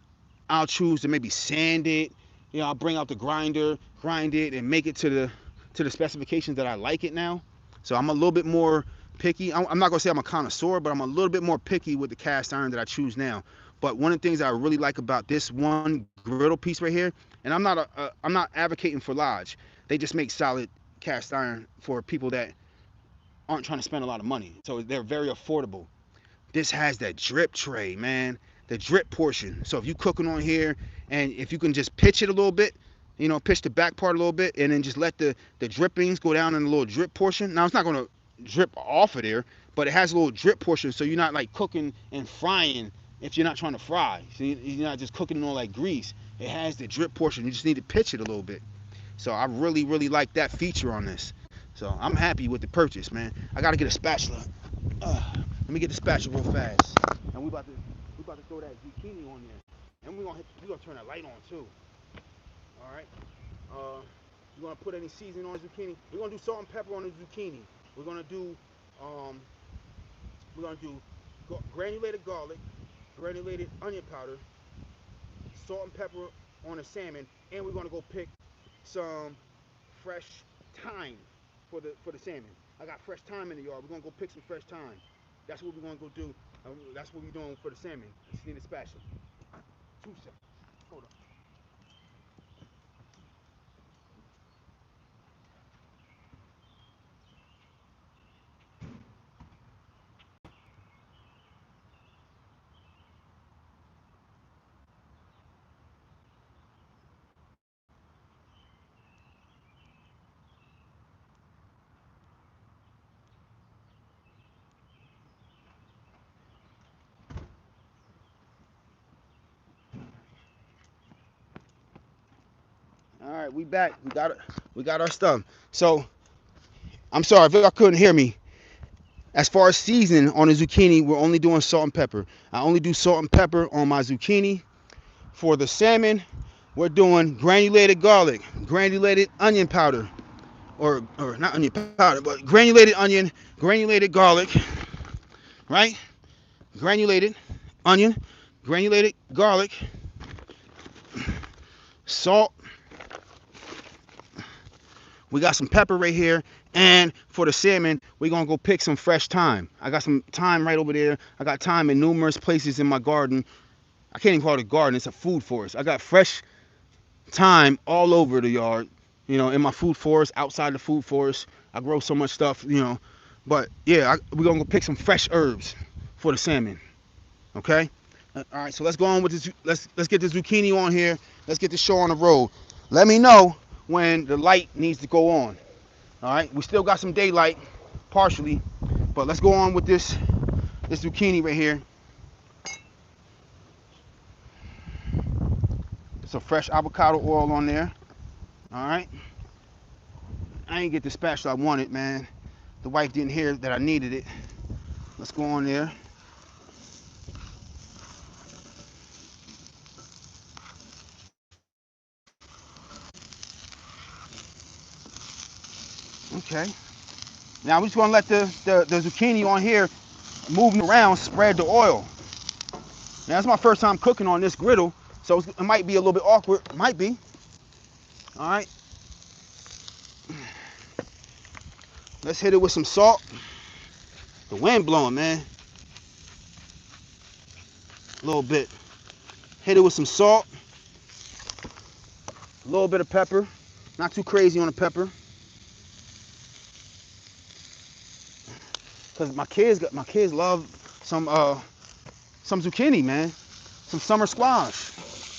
I'll choose to maybe sand it. You know, I'll bring out the grinder, grind it, and make it to the specifications that I like it now. So I'm a little bit more picky. I'm not gonna say I'm a connoisseur, but I'm a little bit more picky with the cast iron that I choose now. But one of the things I really like about this one griddle piece right here, and I'm not advocating for Lodge. They just make solid cast iron for people that aren't trying to spend a lot of money. So they're very affordable. This has that drip tray, man. The drip portion. So if you cooking on here, and if you can just pitch it a little bit, you know, pitch the back part a little bit, and then just let the drippings go down in the little drip portion. Now it's not gonna drip off of there, but it has a little drip portion, so you're not like cooking and frying if you're not trying to fry. So you're not just cooking in all that grease. It has the drip portion. You just need to pitch it a little bit. So I really, really like that feature on this. So I'm happy with the purchase, man. I gotta get a spatula. Let me get the spatula real fast. And we about to throw that zucchini on there. And we gonna turn that light on too. All right. You gonna put any seasoning on the zucchini? We're gonna do salt and pepper on the zucchini. We're gonna do um, granulated garlic, granulated onion powder, salt and pepper on the salmon, and we're gonna go pick some fresh thyme for the salmon. I got fresh thyme in the yard. We're gonna go pick some fresh thyme. That's what we're gonna go do. That's what we're doing for the salmon. Just need a spatula. 2 seconds. Hold on. All right, we back. We got our stuff. So I'm sorry if y'all couldn't hear me. As far as seasoning on the zucchini, we're only doing salt and pepper. I only do salt and pepper on my zucchini. For the salmon, we're doing granulated garlic, granulated onion powder, or not onion powder, but granulated onion, granulated garlic, right? Granulated onion, granulated garlic, salt. We got some pepper right here. And for the salmon, we're going to go pick some fresh thyme. I got some thyme right over there. I got thyme in numerous places in my garden. I can't even call it a garden. It's a food forest. I got fresh thyme all over the yard, you know, in my food forest, outside the food forest. I grow so much stuff, you know. But, yeah, we're going to go pick some fresh herbs for the salmon, okay? All right, so let's go on with this. Let's get the zucchini on here. Let's get the show on the road. Let me know when the light needs to go on. All right, we still got some daylight, partially, but let's go on with this zucchini right here. Some fresh avocado oil on there. All right. I ain't get the spatula I wanted, man. The wife didn't hear that I needed it. Let's go on there. Okay. Now we just want to let the zucchini on here moving around, spread the oil. Now that's my first time cooking on this griddle, so it might be a little bit awkward. It might be. All right. Let's hit it with some salt. The wind blowing, man. A little bit. Hit it with some salt. A little bit of pepper. Not too crazy on the pepper. Cause my kids love some zucchini, man. Some summer squash.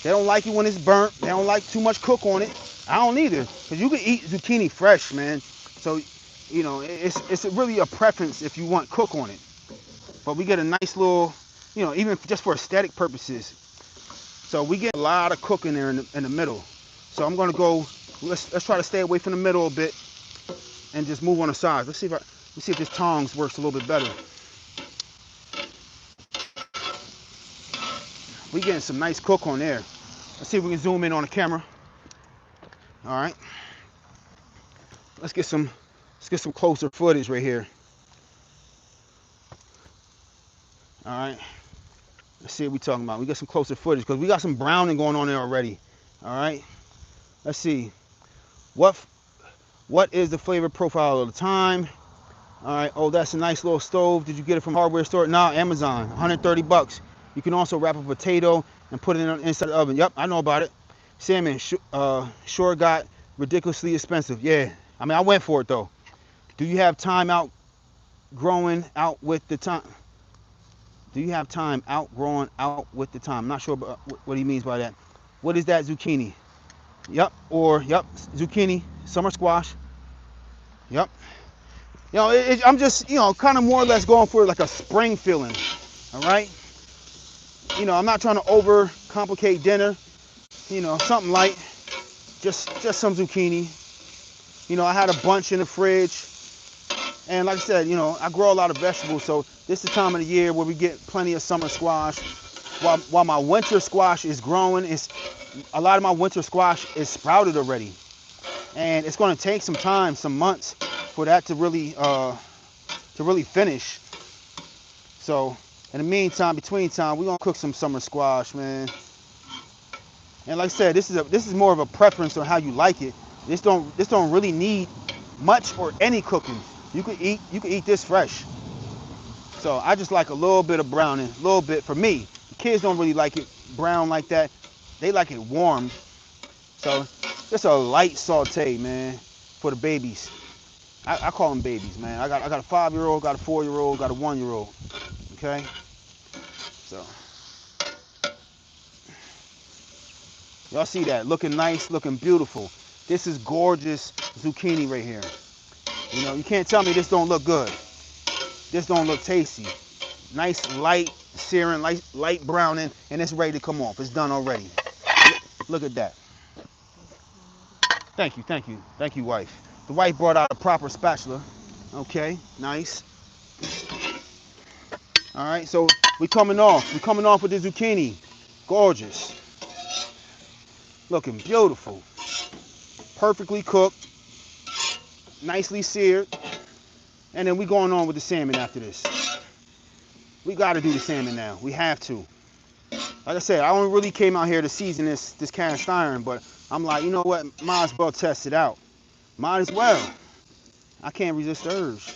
They don't like it when it's burnt. They don't like too much cook on it. I don't either. Cause you can eat zucchini fresh, man. So, you know, it's really a preference if you want cook on it. But we get a nice little, you know, even just for aesthetic purposes. So we get a lot of cook in there in the middle. So I'm gonna go. Let's try to stay away from the middle a bit and just move on the sides. Let's see if this tongs works a little bit better. We getting some nice cook on there. Let's see if we can zoom in on the camera. All right. let's get some closer footage right here. All right. Let's see what we're talking about. We got some closer footage because we got some browning going on there already. All right. Let's see. What is the flavor profile of the time? All right. Oh, that's a nice little stove. Did you get it from a hardware store? No, Amazon. 130 bucks. You can also wrap a potato and put it inside the oven. Yep, I know about it. Salmon sure got ridiculously expensive. Yeah. I mean, I went for it though. Do you have time outgrowing out with the time? Do you have time outgrowing out with the time? I'm not sure what he means by that. What is that, zucchini? Yep, zucchini, summer squash. Yep. I'm just, kind of more or less going for like a spring feeling. All right. I'm not trying to overcomplicate dinner. Something light. Just some zucchini. I had a bunch in the fridge. And like I said, I grow a lot of vegetables, so this is the time of the year where we get plenty of summer squash. While my winter squash is growing, a lot of my winter squash is sprouted already. And it's going to take some time, some months, for that to really finish. So in the meantime, between time, we're gonna cook some summer squash, man. And like I said, this is more of a preference on how you like it. This don't really need much or any cooking. You can eat this fresh. So I just like a little bit of browning, a little bit for me. The kids don't really like it brown like that. They like it warm. So just a light saute, man, for the babies. I call them babies, man. I got a 5-year-old, got a 4-year-old, got a 1-year-old. Okay. So y'all see that? Looking nice, looking beautiful. This is gorgeous zucchini right here. You can't tell me this don't look good. This don't look tasty. Nice light searing, light browning, and it's ready to come off. It's done already. Look at that. Thank you, wife. The wife brought out a proper spatula. Okay, nice. All right, so we're coming off with the zucchini. Gorgeous. Looking beautiful. Perfectly cooked. Nicely seared. And then we going on with the salmon after this. We got to do the salmon now. We have to. Like I said, I only really came out here to season this cast iron, but I'm like, you know what? Might as well test it out. Might as well. I can't resist the urge.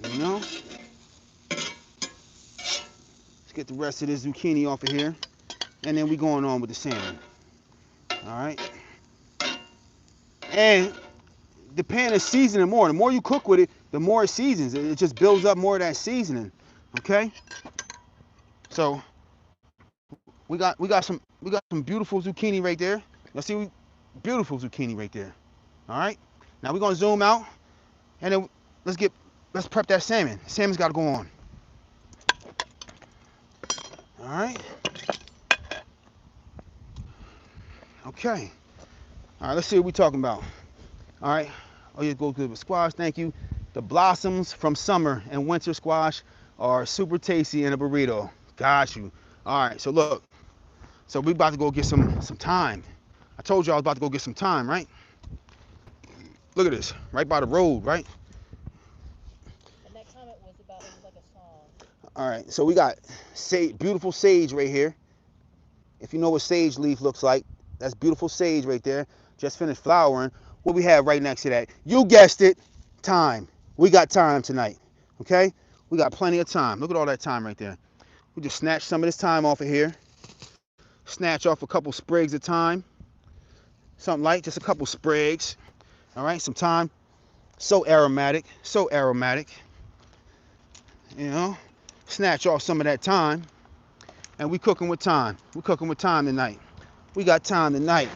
Let's get the rest of this zucchini off of here. And then we going on with the salmon. All right. And the pan is seasoning more. The more you cook with it, the more it seasons. It just builds up more of that seasoning. Okay. So we got some beautiful zucchini right there. Y'all see, beautiful zucchini right there. All right. Now we're gonna zoom out, and then let's prep that salmon. Salmon's got to go on. All right. Okay. All right. Let's see what we're talking about. All right. Oh, you go good with squash. Thank you. The blossoms from summer and winter squash are super tasty in a burrito. Got you. All right. So look. So we about to go get some thyme. I told you I was about to go get some thyme, right? Look at this. Right by the road, right? And that comment was like a song. All right. So we got beautiful sage right here. If you know what sage leaf looks like, that's beautiful sage right there. Just finished flowering. What we have right next to that? You guessed it, thyme. We got thyme tonight, okay? We got plenty of thyme. Look at all that thyme right there. We just snatch some of this thyme off of here. Snatch off a couple sprigs of thyme. Something light, just a couple sprigs. All right, some thyme. So aromatic, so aromatic. Snatch off some of that thyme. And we cooking with thyme. We're cooking with thyme tonight. We got thyme tonight.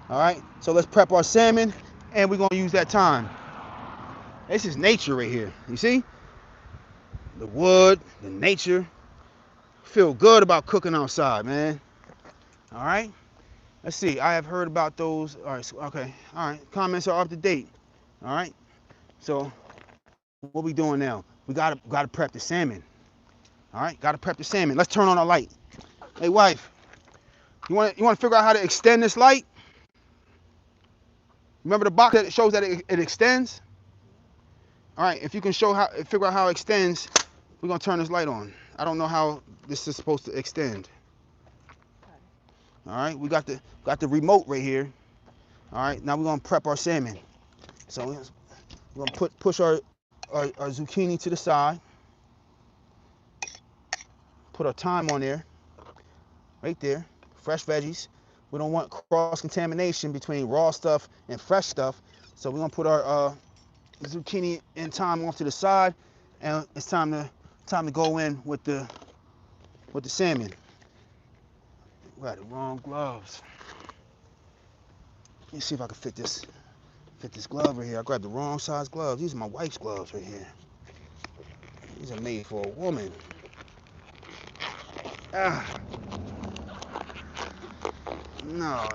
All right, so let's prep our salmon, and we're gonna use that thyme. This is nature right here. You see? The wood, the nature. Feel good about cooking outside, man. All right. Let's see. I have heard about those. All right. Okay. All right. Comments are up to date. All right. So what we doing now? We gotta prep the salmon. All right. Gotta prep the salmon. Let's turn on our light. Hey, wife. You want to figure out how to extend this light? Remember the box that shows that it extends? All right, if you can figure out how it extends, we're gonna turn this light on. I don't know how this is supposed to extend. All right, we got the remote right here. All right, now we're gonna prep our salmon. So we're gonna push our zucchini to the side. Put our thyme on there, right there. Fresh veggies. We don't want cross contamination between raw stuff and fresh stuff. So we're gonna put our zucchini and thyme off to the side, and it's time to go in with the salmon. We got the wrong gloves. Let me see if I can fit this glove right here. I grabbed the wrong size gloves. These are my wife's gloves right here. These are made for a woman. Ah.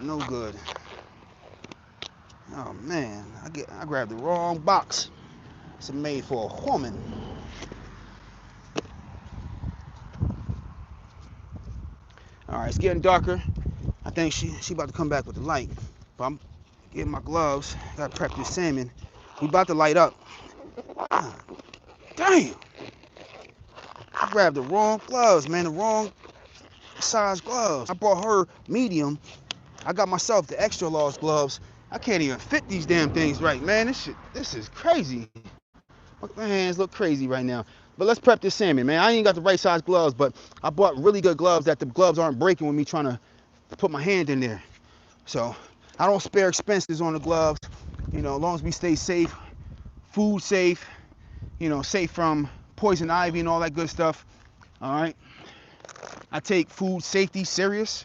No good. Oh man, I grabbed the wrong box. It's made for a woman. All right, it's getting darker. I think she about to come back with the light. But I'm getting my gloves. Gotta prep this salmon. We about to light up. Ah, damn! I grabbed the wrong gloves, man. The wrong size gloves. I brought her medium. I got myself the extra large gloves. I can't even fit these damn things right, man. This is crazy. My hands look crazy right now. But let's prep this salmon, man. I ain't got the right size gloves, but I bought really good gloves that the gloves aren't breaking with me trying to put my hand in there. So I don't spare expenses on the gloves. You know, as long as we stay safe, food safe, you know, safe from poison ivy and all that good stuff. All right. I take food safety serious.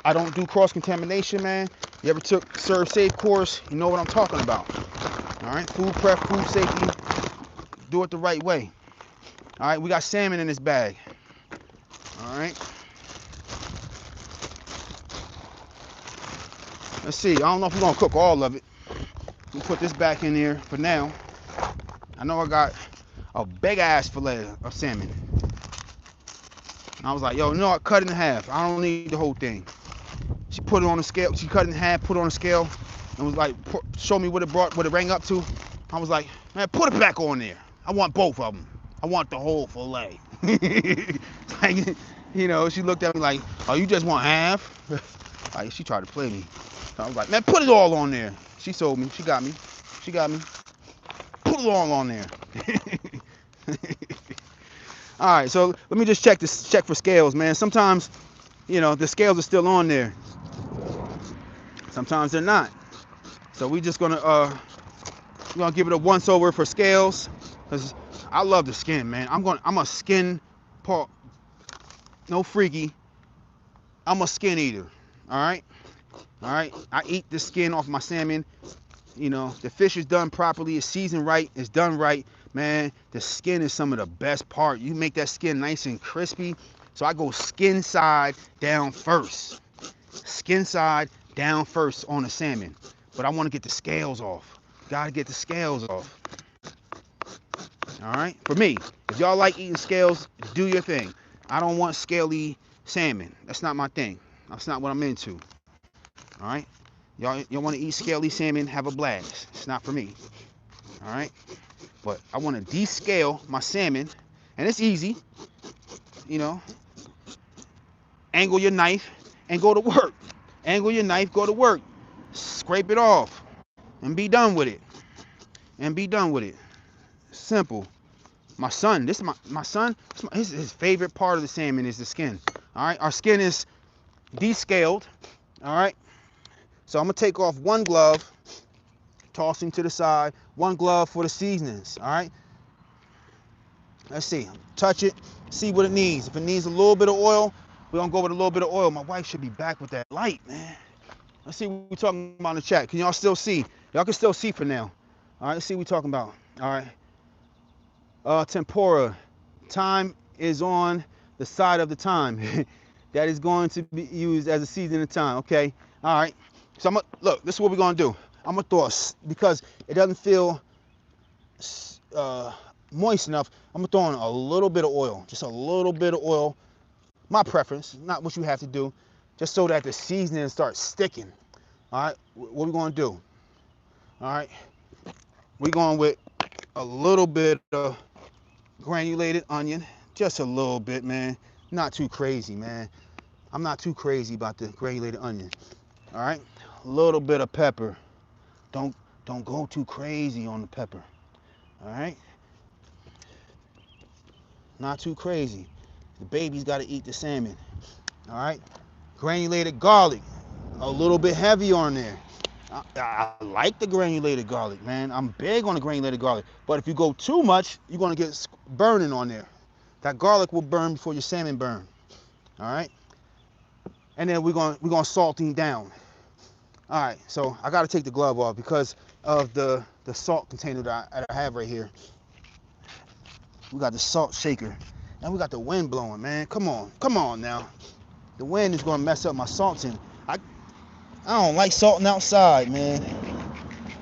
I don't do cross-contamination, man. You ever took Serve Safe course, you know what I'm talking about. All right, food prep, food safety, do it the right way. All right, we got salmon in this bag. All right. Let's see, I don't know if we're gonna cook all of it. We'll put this back in here for now. I know I got a big ass fillet of salmon. And I was like, yo, you know what, cut it in half. I don't need the whole thing. She put it on the scale. She cut it in half, put it on the scale, and was like, show me what it rang up to. I was like, man, put it back on there. I want both of them. I want the whole fillet. Like, you know, she looked at me like, oh, you just want half? Like, she tried to play me. So I was like, man, put it all on there. She sold me. She got me. Put it all on there. All right, so let me just check for scales, man. Sometimes, you know, the scales are still on there. Sometimes they're not. So we're gonna give it a once over for scales, because I love the skin, man. I'm a skin part, no freaky. I'm a skin eater. All right. I eat the skin off my salmon. You know, the fish is done properly, it's seasoned right, it's done right, man. The skin is some of the best part. You make that skin nice and crispy. So I go skin side down first. Skin side down first on the salmon. But I want to get the scales off. Gotta get the scales off. All right, for me, if y'all like eating scales, do your thing. I don't want scaly salmon. That's not my thing. That's not what I'm into. All right, y'all want to eat scaly salmon, have a blast. It's not for me. All right, but I want to descale my salmon, and it's easy. You know, angle your knife and go to work. Angle your knife, go to work. Scrape it off and be done with it. Simple. My son, my son, his favorite part of the salmon is the skin. All right, our skin is descaled. All right, so I'm gonna take off one glove, toss him to the side. One glove for the seasonings. All right, let's see. Touch it, see what it needs. If it needs a little bit of oil, we're gonna go with a little bit of oil. My wife should be back with that light, man. Let's see what we're talking about in the chat. Can y'all still see? Y'all can still see for now. All right, let's see what we're talking about. All right. Tempura. Thyme is on the side of the thyme. That is going to be used as a seasoning thyme. Okay. All right. So I'm gonna look. This is what we're gonna do. I'm gonna throw because it doesn't feel moist enough. I'm gonna throw in a little bit of oil, just a little bit of oil. My preference, not what you have to do, just so that the seasoning starts sticking. All right. What we're gonna do? All right, we're going with a little bit of granulated onion, just a little bit, man. Not too crazy, man. I'm not too crazy about the granulated onion. All right, a little bit of pepper. Don't don't go too crazy on the pepper. All right, not too crazy. The baby's got to eat the salmon. All right, granulated garlic, a little bit heavy on there. I like the granulated garlic, man. I'm big on the granulated garlic. But if you go too much, you're gonna get burning on there. That garlic will burn before your salmon burn. All right, and then we're gonna salt him down. All right, so I gotta take the glove off because of the salt container that I have right here. We got the salt shaker, and we got the wind blowing, man. Come on now. The wind is gonna mess up my salting. I I don't like salting outside, man.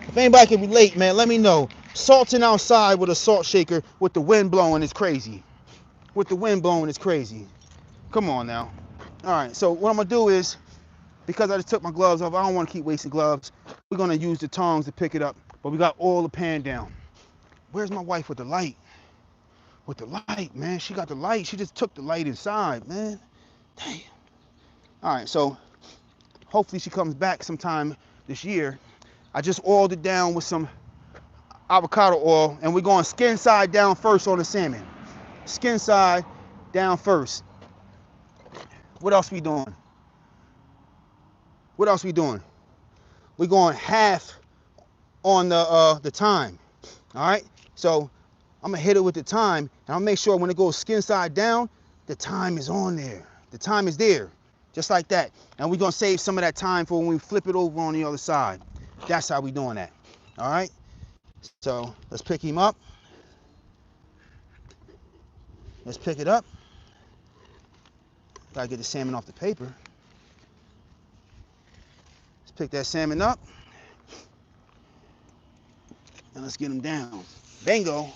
If anybody can relate, man, let me know. Salting outside with a salt shaker with the wind blowing is crazy. With the wind blowing is crazy. Come on now. All right, so what I'm gonna do is, because I just took my gloves off, I don't want to keep wasting gloves. We're gonna use the tongs to pick it up, but we got all the pan down. Where's my wife with the light? With the light, man. She got the light. She just took the light inside, man. Damn. All right, so hopefully she comes back sometime this year. I just oiled it down with some avocado oil, and we're going skin side down first on the salmon. Skin side down first. What else we doing? What else we doing? We're going half on the thyme. All right. So I'm gonna hit it with the thyme, and I'll make sure when it goes skin side down, the thyme is on there. The thyme is there, just like that. And we're gonna save some of that thyme for when we flip it over on the other side. That's how we doing that. All right. So let's pick him up. Let's pick it up. Gotta get the salmon off the paper. Let's pick that salmon up. And let's get him down. Bingo.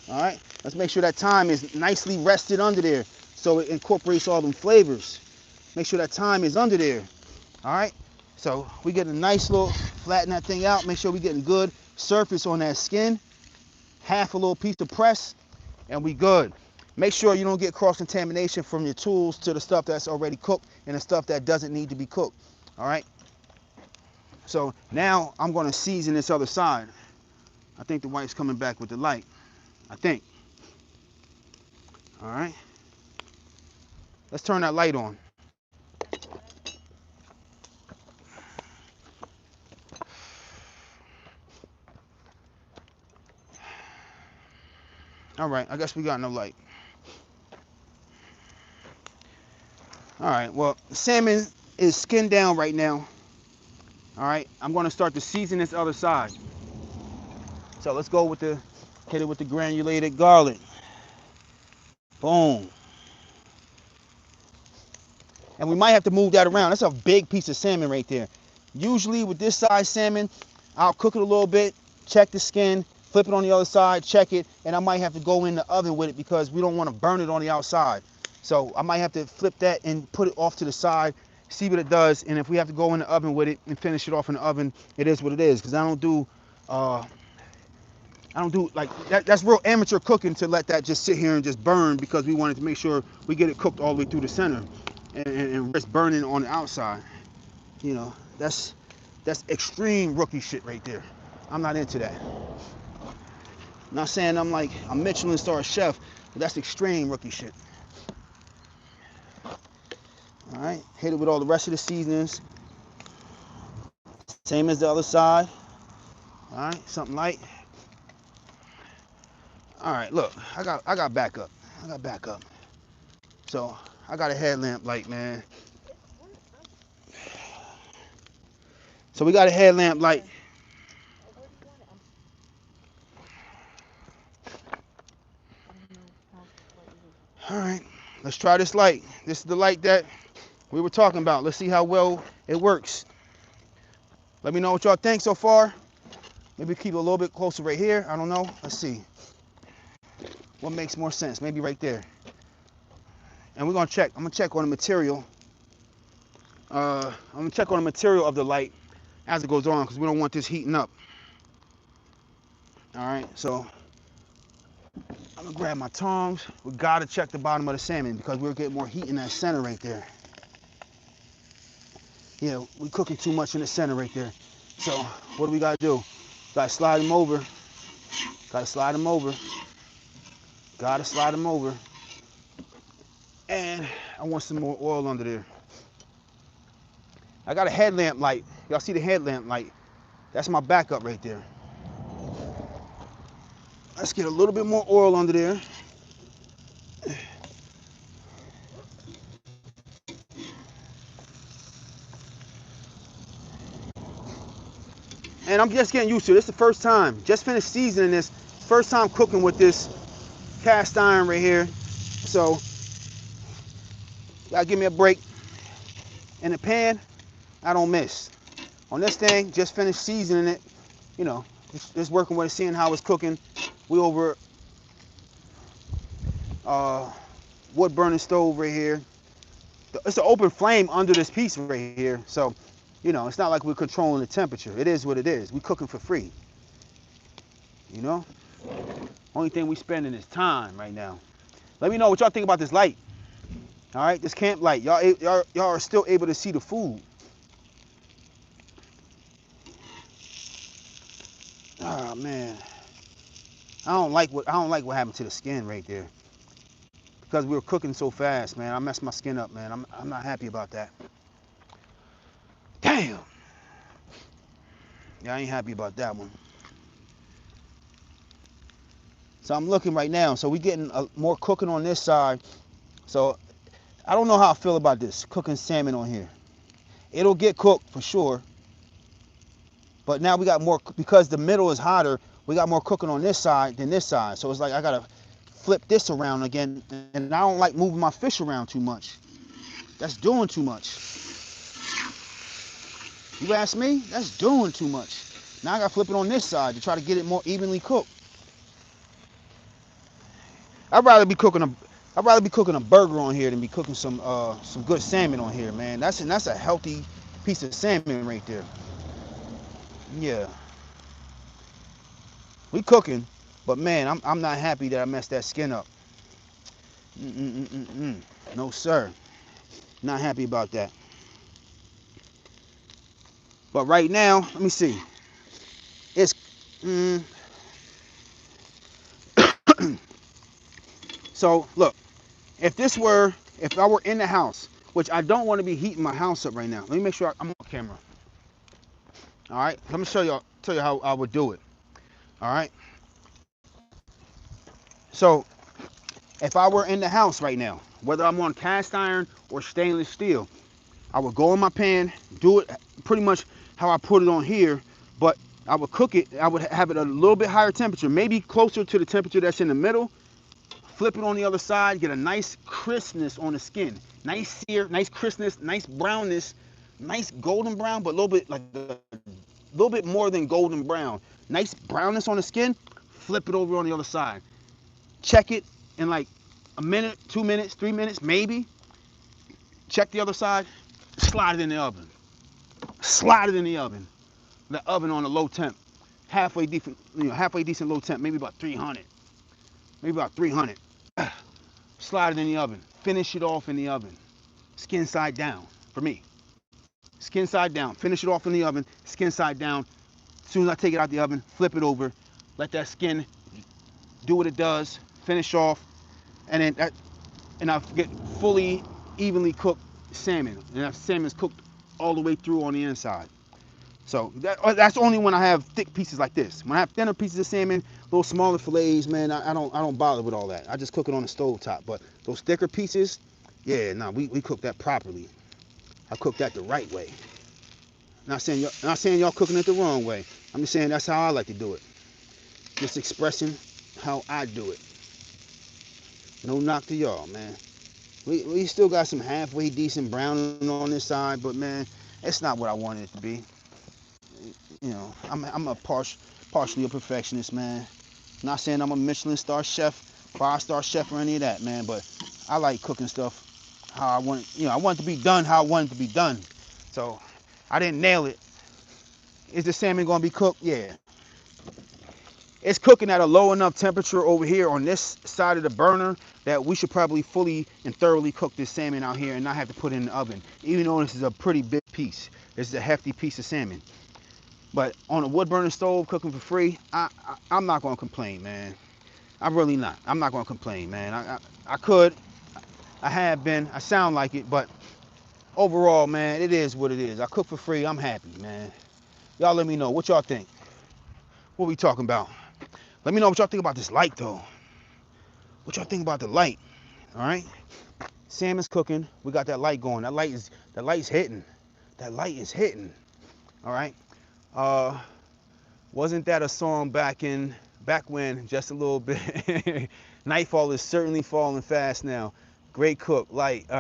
All right. Let's make sure that thyme is nicely rested under there so it incorporates all them flavors. Make sure that thyme is under there. All right. So we get a nice little, flatten that thing out. Make sure we're getting good surface on that skin. Half a little piece of press, and we good. Make sure you don't get cross-contamination from your tools to the stuff that's already cooked and the stuff that doesn't need to be cooked. All right. So now I'm going to season this other side. I think the wife's coming back with the light. I think. All right. Let's turn that light on. All right. I guess we got no light. All right. Well, the salmon is skinned down right now. All right. I'm going to start to season this other side. So let's go with hit it with the granulated garlic. Boom. And we might have to move that around. That's a big piece of salmon right there. Usually with this size salmon, I'll cook it a little bit, check the skin, flip it on the other side, check it, and I might have to go in the oven with it because we don't want to burn it on the outside. So I might have to flip that and put it off to the side, see what it does, and if we have to go in the oven with it and finish it off in the oven, it is what it is. Because I don't do like that. That's real amateur cooking to let that just sit here and just burn because we wanted to make sure we get it cooked all the way through the center and risk burning on the outside. You know, that's extreme rookie shit right there. I'm not into that. I'm not saying I'm like a Michelin star chef, but that's extreme rookie shit. All right, hit it with all the rest of the seasonings. Same as the other side. All right, something light. All right, look, I got backup. I got backup. So I got a headlamp light, man. So we got a headlamp light. All right, let's try this light. This is the light that we were talking about. Let's see how well it works. Let me know what y'all think so far. Maybe keep it a little bit closer right here. I don't know. Let's see. What makes more sense? Maybe right there. And we're gonna check. I'm gonna check on the material. I'm gonna check on the material of the light as it goes on because we don't want this heating up. All right, so I'm gonna grab my tongs. We gotta check the bottom of the salmon because we're getting more heat in that center right there. Yeah, we cooking too much in the center right there. So what do we gotta do? Gotta slide them over. Gotta slide them over. Gotta slide them over. And I want some more oil under there. I got a headlamp light. Y'all see the headlamp light? That's my backup right there. Let's get a little bit more oil under there. And I'm just getting used to it. This is the first time. Just finished seasoning this. First time cooking with this cast iron right here. So, gotta give me a break. In the pan, I don't miss. On this thing, just finished seasoning it. You know, just working with it, seeing how it's cooking. We over wood burning stove right here. It's an open flame under this piece right here. So, you know, it's not like we're controlling the temperature. It is what it is. We cooking for free. You know? Only thing we spending is time right now. Let me know what y'all think about this light. All right, this camp light. Y'all are still able to see the food. Oh man, I don't like what happened to the skin right there because we were cooking so fast, man. I messed my skin up, man. I'm not happy about that. Damn. Yeah, I ain't happy about that one. So I'm looking right now. So we getting more cooking on this side. So I don't know how I feel about this cooking salmon on here. It'll get cooked for sure. But now we got more, because the middle is hotter, we got more cooking on this side than this side. So it's like I gotta flip this around again. And I don't like moving my fish around too much. That's doing too much. You ask me? That's doing too much. Now I gotta flip it on this side to try to get it more evenly cooked. I'd rather be cooking a burger on here than be cooking some good salmon on here, man. That's a healthy piece of salmon right there. Yeah. We cooking, but man, I'm not happy that I messed that skin up. Mm-mm-mm-mm-mm. No, sir. Not happy about that. But right now, let me see. It's so look. If I were in the house, which I don't want to be heating my house up right now. Let me make sure I'm on camera. All right. Let me tell you how I would do it. All right. So if I were in the house right now, whether I'm on cast iron or stainless steel, I would go in my pan, do it pretty much how I put it on here, but I would cook it. I would have it at a little bit higher temperature, maybe closer to the temperature that's in the middle. Flip it on the other side, get a nice crispness on the skin. Nice sear, nice crispness, nice brownness, nice golden brown, but a little bit more than golden brown. Nice brownness on the skin. Flip it over on the other side. Check it in like a minute, 2 minutes, 3 minutes, maybe. Check the other side. Slide it in the oven. Slide it in the oven. The oven on a low temp, halfway decent low temp, maybe about 300. Maybe about 300. Slide it in the oven. Finish it off in the oven. Skin side down for me. Skin side down. Finish it off in the oven. Skin side down. As soon as I take it out the oven, flip it over. Let that skin do what it does. Finish off, and I get fully evenly cooked salmon. And that salmon's cooked all the way through on the inside. So that's only when I have thick pieces like this. When I have thinner pieces of salmon, little smaller fillets, man, I don't bother with all that. I just cook it on the stove top. But those thicker pieces, yeah, nah, we cook that properly. I cook that the right way. Not saying y'all cooking it the wrong way. I'm just saying that's how I like to do it. Just expressing how I do it. No knock to y'all, man. We still got some halfway decent browning on this side, but man, it's not what I wanted it to be. You know, I'm a partially a perfectionist, man. Not saying I'm a Michelin star chef, 5-star chef or any of that, man, but I like cooking stuff how I want, I want it to be done how I want it to be done. So I didn't nail it. Is the salmon gonna be cooked? Yeah. It's cooking at a low enough temperature over here on this side of the burner that we should probably fully and thoroughly cook this salmon out here and not have to put it in the oven. Even though this is a pretty big piece. This is a hefty piece of salmon. But on a wood burning stove cooking for free, I'm not going to complain, man. I'm really not. I'm not going to complain, man. I could. I have been. I sound like it, but overall, man, it is what it is. I cook for free. I'm happy, man. Y'all let me know. What y'all think? What we talking about? Let me know what y'all think about this light, though. What y'all think about the light? All right? Salmon's cooking. We got that light going. That light's hitting. That light is hitting. All right? Wasn't that a song back when, just a little bit? Nightfall is certainly falling fast now. Great cook, light. All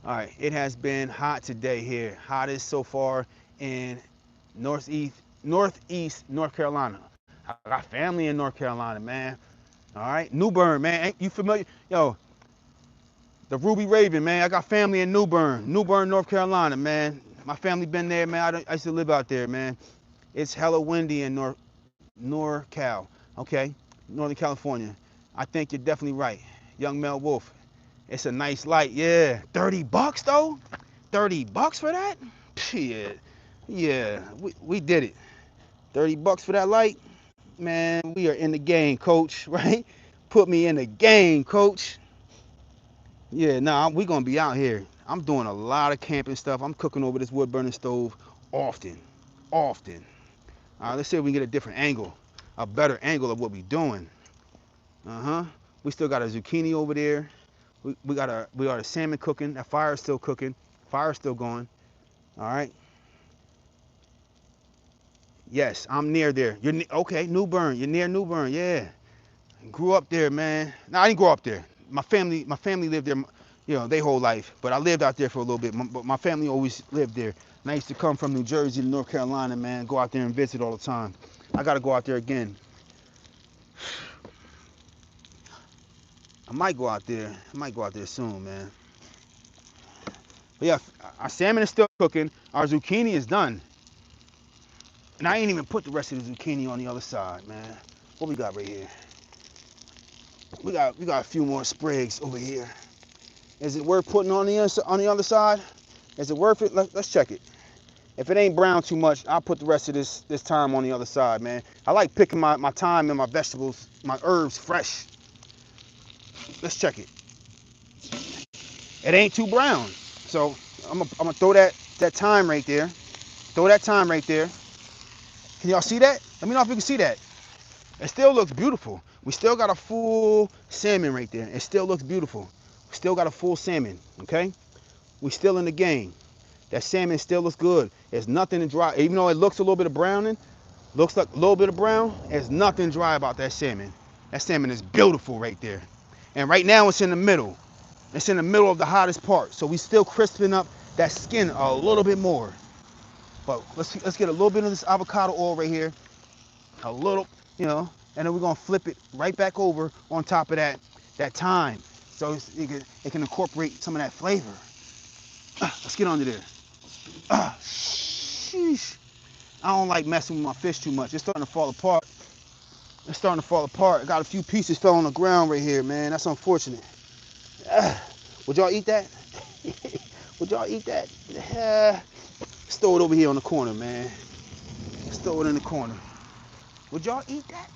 right. It has been hot today here. Hottest so far in northeast North Carolina. I got family in North Carolina, man. All right, New Bern, man. Ain't you familiar? Yo, the Ruby Raven, man. I got family in New Bern, North Carolina, man. My family been there, man. I used to live out there, man. It's hella windy in NorCal, okay? Northern California. I think you're definitely right. Young Mel Wolf. It's a nice light, yeah. $30 though? $30 for that? Shit. Yeah, we did it. $30 for that light? Man, we are in the game, coach, right? Put me in the game, coach. Yeah, nah, we gonna be out here. I'm doing a lot of camping stuff. I'm cooking over this wood burning stove often. Often. All right, let's see if we can get a different angle, a better angle of what we doing. We still got a zucchini over there. We got a salmon cooking. That fire is still cooking. Fire's still going. All right. Yes, I'm near there. Okay, New Bern. You're near New Bern. Yeah. Grew up there, man. No, I didn't grow up there. My family lived there, their whole life. But I lived out there for a little bit. But my family always lived there. And I used to come from New Jersey to North Carolina, man. Go out there and visit all the time. I got to go out there again. I might go out there. Soon, man. But yeah, our salmon is still cooking. Our zucchini is done. And I ain't even put the rest of the zucchini on the other side, man. What we got right here? We got a few more sprigs over here. Is it worth putting on the other side? Is it worth it? Let's check it. If it ain't brown too much, I'll put the rest of this thyme on the other side, man. I like picking my thyme and my vegetables, my herbs fresh. Let's check it. It ain't too brown. So I'm gonna throw that thyme right there. Throw that thyme right there. Can y'all see that? Let me know if you can see that. It still looks beautiful. We still got a full salmon right there. It still looks beautiful. We still got a full salmon, okay? We still in the game. That salmon still looks good. There's nothing to dry. Even though it looks a little bit of browning, looks like a little bit of brown, there's nothing dry about that salmon. That salmon is beautiful right there. And right now it's in the middle. It's in the middle of the hottest part. So we still crisping up that skin a little bit more. But let's get a little bit of this avocado oil right here. A little, and then we're gonna flip it right back over on top of that thyme. So it can incorporate some of that flavor. Let's get under there. Sheesh. I don't like messing with my fish too much. It's starting to fall apart. I got a few pieces fell on the ground right here, man. That's unfortunate. Would y'all eat that? Would y'all eat that? Let's throw it over here on the corner, man. Let's throw it in the corner. Would y'all eat that?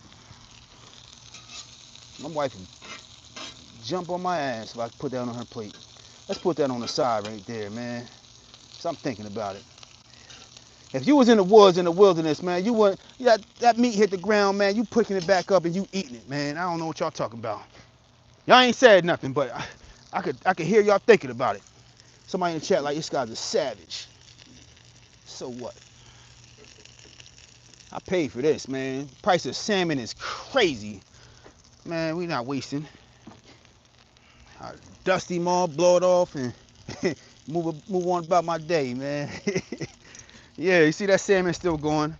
My wife would jump on my ass if I put that on her plate. Let's put that on the side right there, man. So I'm thinking about it. If you was in the woods, in the wilderness, man, you would that meat hit the ground, man. You picking it back up and you eating it, man. I don't know what y'all talking about. Y'all ain't said nothing, but I could hear y'all thinking about it. Somebody in the chat like this guy's a savage. So what? I paid for this, man. Price of salmon is crazy. Man, we not wasting. I dust him all, blow it off, and move on about my day, man. Yeah, you see that salmon still going.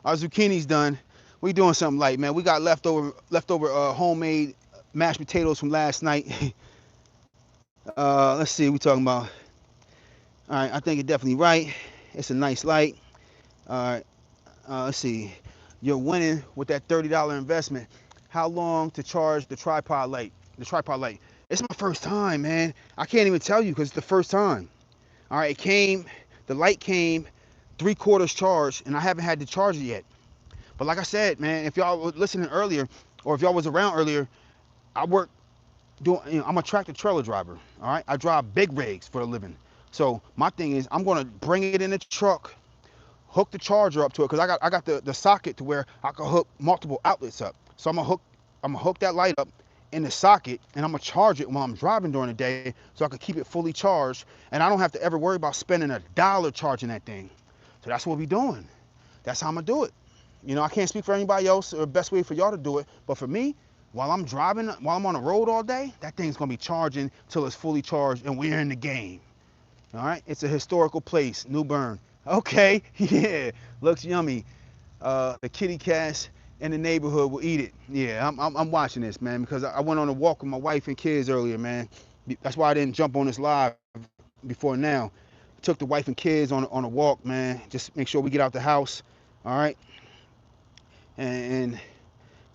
Our zucchini's done. We doing something light, man. We got leftover homemade mashed potatoes from last night. Let's see, we talking about. All right, I think it's definitely right. It's a nice light. All right, let's see. you're winning with that $30 investment. How long to charge the tripod light? The tripod light. It's my first time, man. I can't even tell you because it's the first time. All right, the light came 3/4 charged, and I haven't had to charge it yet. But like I said, man, if y'all were listening earlier, or if y'all was around earlier, I work I'm a tractor trailer driver. All right, I drive big rigs for a living. So my thing is, I'm gonna bring it in the truck, hook the charger up to it, because I got the socket to where I can hook multiple outlets up. So I'm gonna hook that light up in the socket, and I'm gonna charge it while I'm driving during the day, so I can keep it fully charged, and I don't have to ever worry about spending $1 charging that thing. So that's what we doing. That's how I'm gonna do it. I can't speak for anybody else or the best way for y'all to do it, but for me, while I'm driving, while I'm on the road all day, that thing's gonna be charging till it's fully charged, and we're in the game. All right, it's a historical place, New Bern. Okay, yeah, looks yummy. The kitty cats in the neighborhood will eat it. Yeah, I'm watching this, man, because I went on a walk with my wife and kids earlier, man. That's why I didn't jump on this live before now. Took the wife and kids on a walk, man. Just make sure we get out the house. All right, and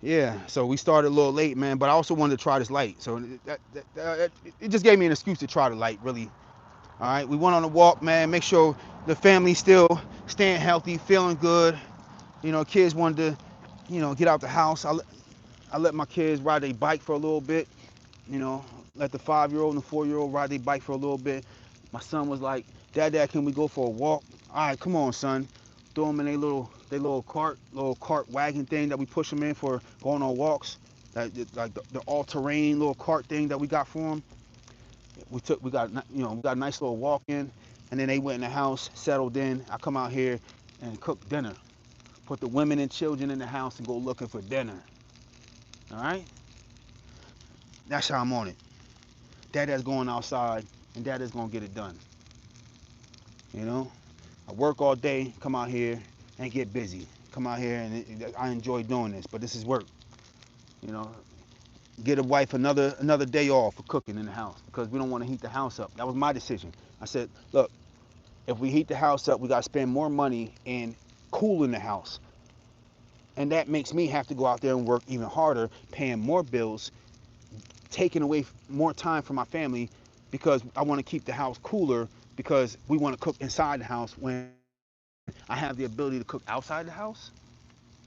yeah, so we started a little late, man. But I also wanted to try this light, so it just gave me an excuse to try the light, really. All right, we went on a walk, man. Make sure the family's still staying healthy, feeling good. Kids wanted to, get out the house. I let my kids ride their bike for a little bit. Let the 5-year-old and the 4-year-old ride their bike for a little bit. My son was like, Dad, can we go for a walk? All right, come on, son. Throw them in little cart wagon thing that we push them in for going on walks. Like the all-terrain little cart thing that we got for them. We got a nice little walk in, and then they went in the house, settled in. I come out here and cook dinner. Put the women and children in the house and go looking for dinner. All right? That's how I'm on it. Dad's going outside, and Dad's going to get it done. I work all day, come out here and get busy. Come out here, and I enjoy doing this, but this is work. You know, get a wife another day off for cooking in the house because we don't want to heat the house up. That was my decision. I said, look, if we heat the house up, we got to spend more money in cooling the house. And that makes me have to go out there and work even harder, paying more bills, taking away more time from my family because I want to keep the house cooler because we want to cook inside the house when I have the ability to cook outside the house.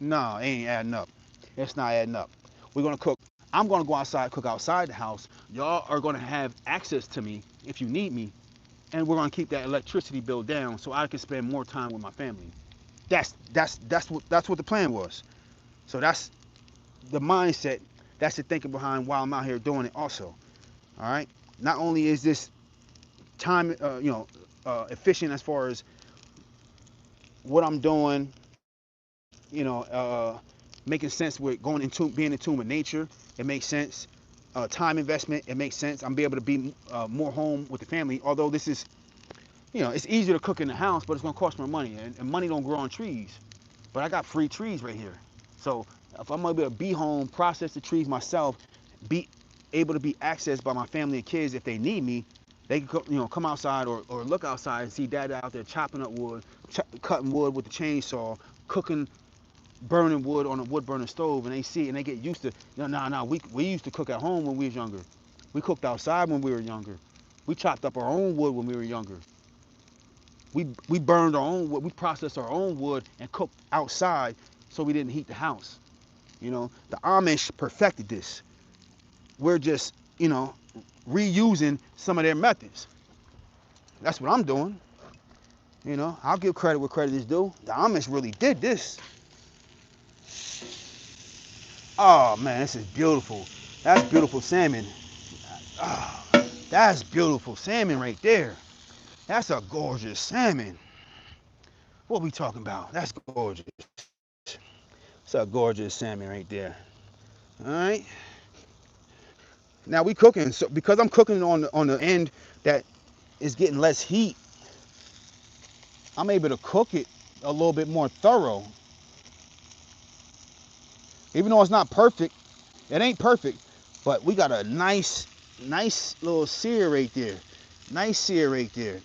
No, it ain't adding up. It's not adding up. We're going to cook. I'm going to go outside, cook outside the house. Y'all are going to have access to me if you need me. And we're going to keep that electricity bill down so I can spend more time with my family. That's what the plan was. So that's the mindset. That's the thinking behind why I'm out here doing it also. All right. Not only is this time, efficient as far as what I'm doing, making sense with being in tune with nature. It makes sense. Time investment. It makes sense. I'm be able to be more home with the family. Although this is, it's easier to cook in the house, but it's gonna cost more money, and money don't grow on trees. But I got free trees right here. So if I'm able to be home, process the trees myself, be able to be accessed by my family and kids if they need me, they can come outside or look outside and see Dad out there chopping up wood, cutting wood with the chainsaw, cooking, burning wood on a wood burning stove, and they see it and they get used to. We used to cook at home when we was younger. We cooked outside when we were younger. We chopped up our own wood when we were younger. We burned our own wood. We processed our own wood and cooked outside so we didn't heat the house. The Amish perfected this. We're just, reusing some of their methods. That's what I'm doing. I'll give credit where credit is due. The Amish really did this. Oh man, this is beautiful. That's beautiful salmon. Oh, that's beautiful salmon right there. That's a gorgeous salmon. What are we talking about? That's gorgeous. It's a gorgeous salmon right there. All right. Now we cooking. So because I'm cooking on the end that is getting less heat, I'm able to cook it a little bit more thorough. Even though it's not perfect, it ain't perfect, but we got a nice little sear right there. Nice sear right there.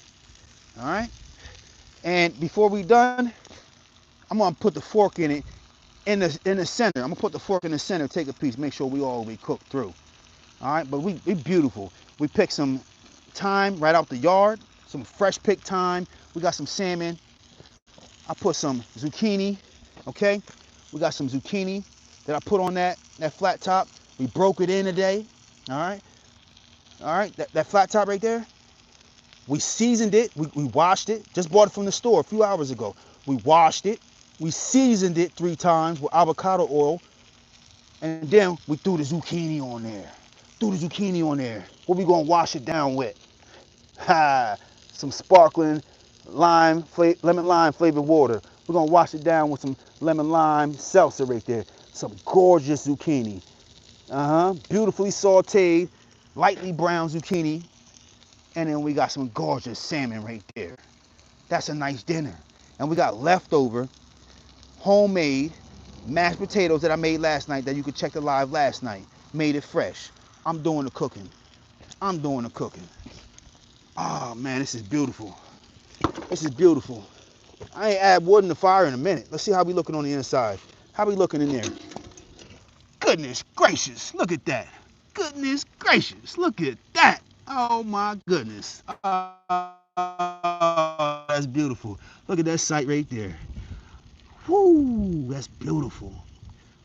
All right. And before we done, I'm gonna put the fork in it in the center. I'm gonna put the fork in the center, take a piece, make sure we all be cooked through. All right, but we beautiful. We picked some thyme right out the yard, some fresh picked thyme. We got some salmon. I put some zucchini, okay? We got some zucchini that I put on that flat top. We broke it in today, all right? All right, that flat top right there, we seasoned it, we washed it, just bought it from the store a few hours ago. We washed it, we seasoned it 3 times with avocado oil, and then we threw the zucchini on there. What we gonna wash it down with? Ha! Some sparkling lemon lime flavored water. We're gonna wash it down with some lemon lime salsa right there. Some gorgeous zucchini. Beautifully sauteed, lightly brown zucchini. And then we got some gorgeous salmon right there. That's a nice dinner. And we got leftover homemade mashed potatoes that I made last night that you could check the live last night. Made it fresh. I'm doing the cooking. Oh man, this is beautiful. I ain't add wood in the fire in a minute. Let's see how we looking on the inside. How we looking in there? Goodness gracious, look at that. Oh my goodness. That's beautiful. Look at that sight right there. Whoo, that's beautiful.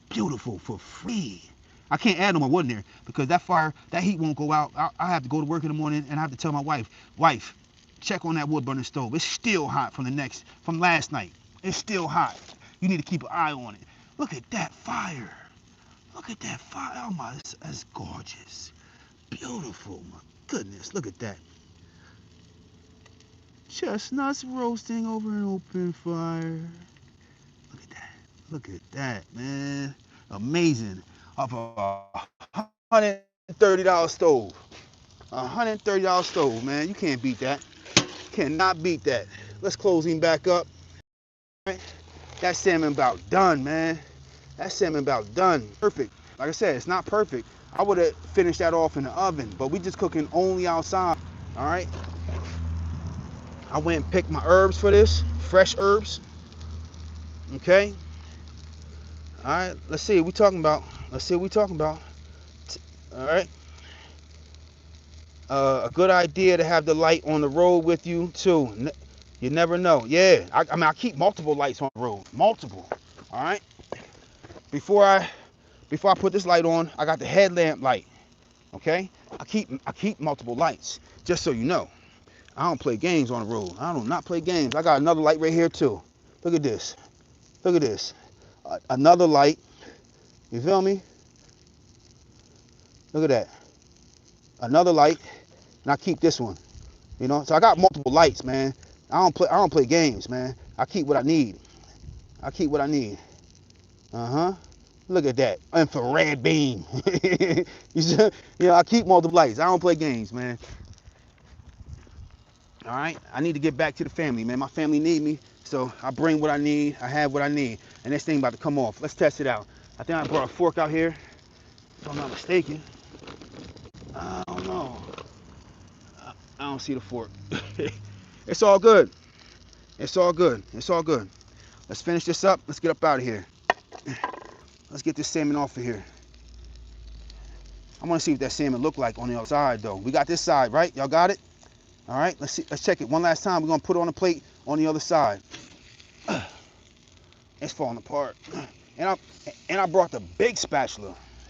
Beautiful for free. I can't add no more wood in there because that heat won't go out. I have to go to work in the morning and I have to tell my wife, check on that wood burning stove. It's still hot from last night. It's still hot. You need to keep an eye on it. Look at that fire. Oh my, that's gorgeous. Beautiful, my goodness. Look at that. Chestnuts roasting over an open fire. Look at that, man. Amazing. Off a $130 stove. $130 stove, man. You can't beat that. Cannot beat that. Let's close him back up. That salmon about done, man. Perfect. Like I said, it's not perfect. I would have finished that off in the oven, but we just cooking only outside. All right. I went and picked my herbs for this, fresh herbs. Okay. All right. Let's see what we talking about. All right. A good idea to have the light on the road with you too. You never know. Yeah. I mean, I keep multiple lights on the road. Multiple. All right. Before I put this light on, I got the headlamp light. Okay. I keep multiple lights. Just so you know. I don't play games on the road. I do not play games. I got another light right here too. Look at this. Another light. You feel me? Look at that. Another light. And I keep this one. You know? So I got multiple lights, man. I don't play games, man. I keep what I need. Look at that. Infrared beam. I keep multiple lights. I don't play games, man. All right, I need to get back to the family, man. My family need me, so I bring what I need. I have what I need, and this thing about to come off. Let's test it out. I think I brought a fork out here, if I'm not mistaken. I don't know. I don't see the fork. It's all good. Let's finish this up. Let's get up out of here. Let's get this salmon off of here. I want to see what that salmon look like on the other side, though. We got this side, right? Y'all got it? All right, let's see. Let's check it one last time. We're gonna put it on the plate on the other side. It's falling apart. And I brought the big spatula.